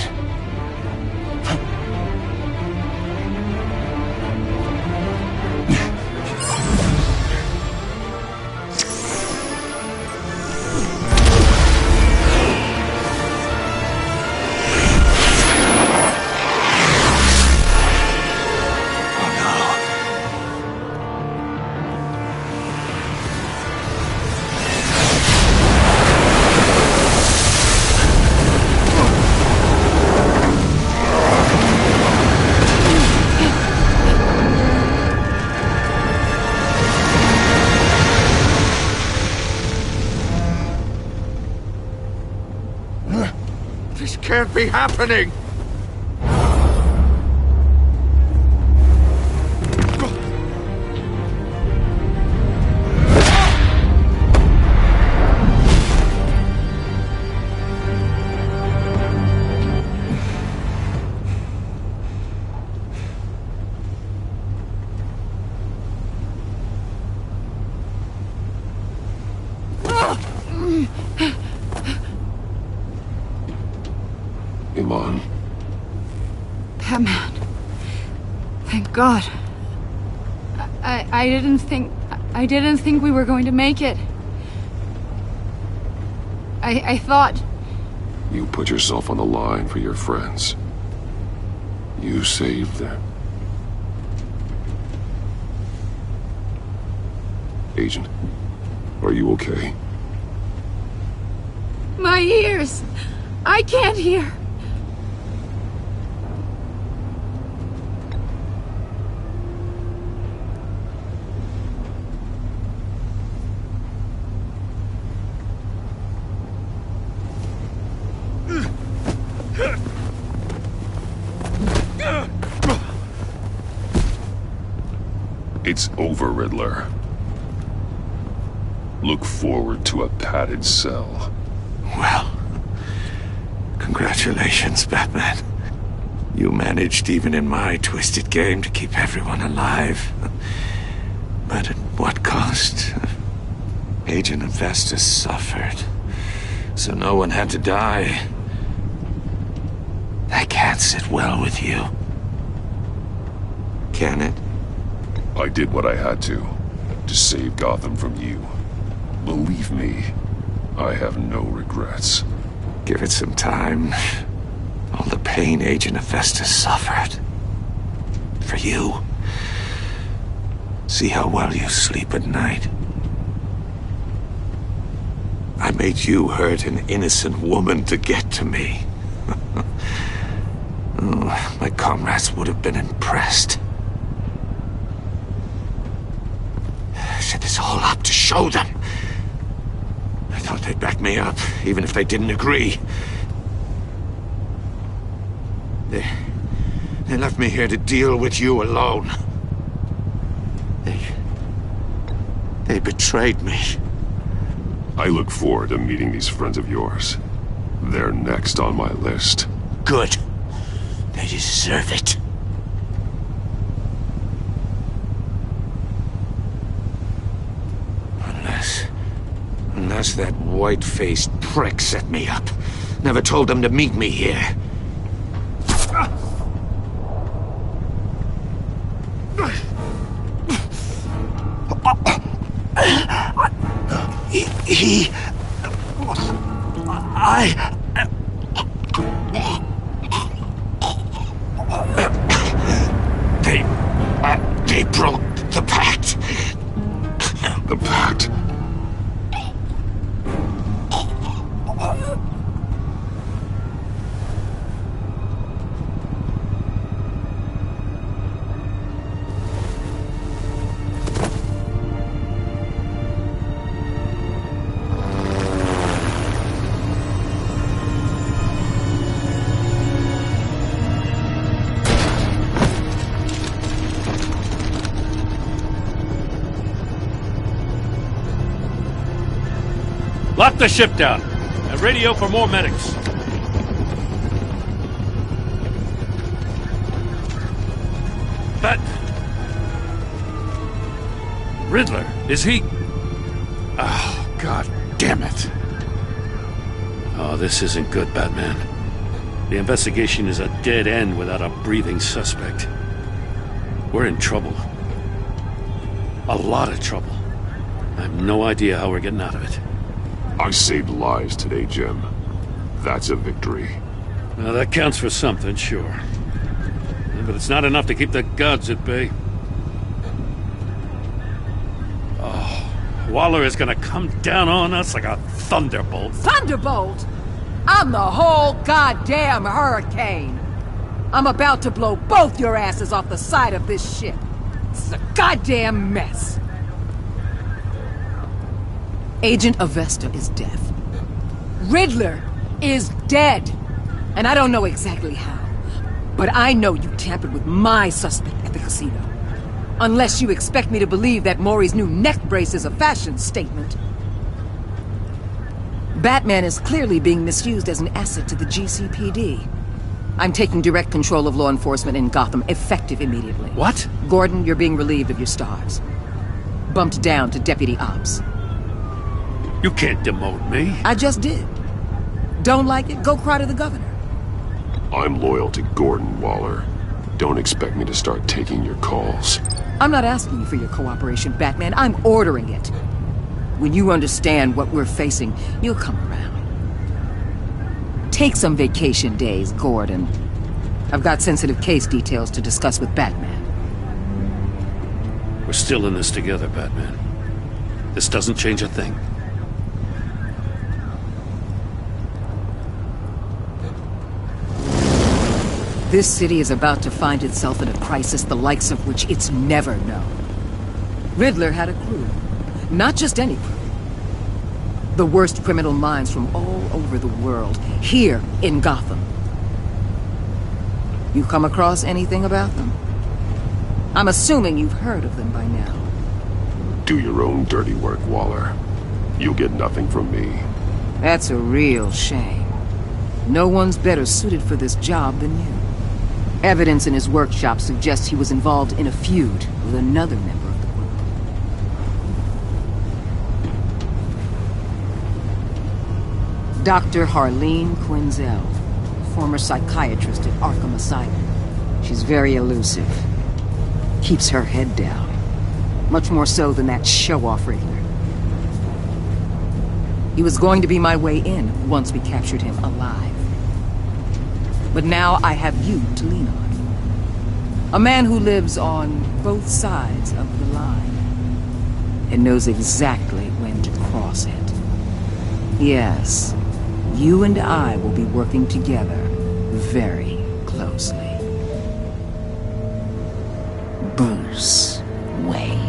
This can't be happening! Iman. Batman. Thank God. I didn't think we were going to make it. I thought... You put yourself on the line for your friends. You saved them. Agent, are you okay? My ears! I can't hear! It's over, Riddler. Look forward to a padded cell. Well, congratulations, Batman. You managed, even in my twisted game, to keep everyone alive. But at what cost? Agent Avestus suffered, so no one had to die. That can't sit well with you. Can it? I did what I had to save Gotham from you. Believe me, I have no regrets. Give it some time. All the pain Agent Hephaestus suffered. For you. See how well you sleep at night. I made you hurt an innocent woman to get to me. Oh, my comrades would have been impressed. I set this all up to show them. I thought they'd back me up, even if they didn't agree. They left me here to deal with you alone. They betrayed me. I look forward to meeting these friends of yours. They're next on my list. Good. They deserve it. Unless that white-faced prick set me up. Never told them to meet me here. They broke the pact. The pact? Lock the ship down and radio for more medics. But Riddler, is he? Oh, God damn it. Oh, this isn't good, Batman. The investigation is a dead end without a breathing suspect. We're in trouble. A lot of trouble. I have no idea how we're getting out of it. I saved lives today, Jim. That's a victory. Now, that counts for something, sure. Yeah, but it's not enough to keep the gods at bay. Oh, Waller is gonna come down on us like a thunderbolt. Thunderbolt? I'm the whole goddamn hurricane. I'm about to blow both your asses off the side of this ship. This is a goddamn mess. Agent Avesta is dead. Riddler is dead. And I don't know exactly how. But I know you tampered with my suspect at the casino. Unless you expect me to believe that Maury's new neck brace is a fashion statement. Batman is clearly being misused as an asset to the GCPD. I'm taking direct control of law enforcement in Gotham, effective immediately. What? Gordon, you're being relieved of your stars. Bumped down to Deputy Ops. You can't demote me. I just did. Don't like it? Go cry to the governor. I'm loyal to Gordon, Waller. Don't expect me to start taking your calls. I'm not asking you for your cooperation, Batman. I'm ordering it. When you understand what we're facing, you'll come around. Take some vacation days, Gordon. I've got sensitive case details to discuss with Batman. We're still in this together, Batman. This doesn't change a thing. This city is about to find itself in a crisis the likes of which it's never known. Riddler had a crew. Not just any crew. The worst criminal minds from all over the world, here in Gotham. You come across anything about them? I'm assuming you've heard of them by now. Do your own dirty work, Waller. You'll get nothing from me. That's a real shame. No one's better suited for this job than you. Evidence in his workshop suggests he was involved in a feud with another member of the group. Dr. Harleen Quinzel, former psychiatrist at Arkham Asylum. She's very elusive. Keeps her head down. Much more so than that show-off Riddler. He was going to be my way in once we captured him alive. But now I have you to lean on. A man who lives on both sides of the line and knows exactly when to cross it. Yes, you and I will be working together very closely. Bruce Wayne.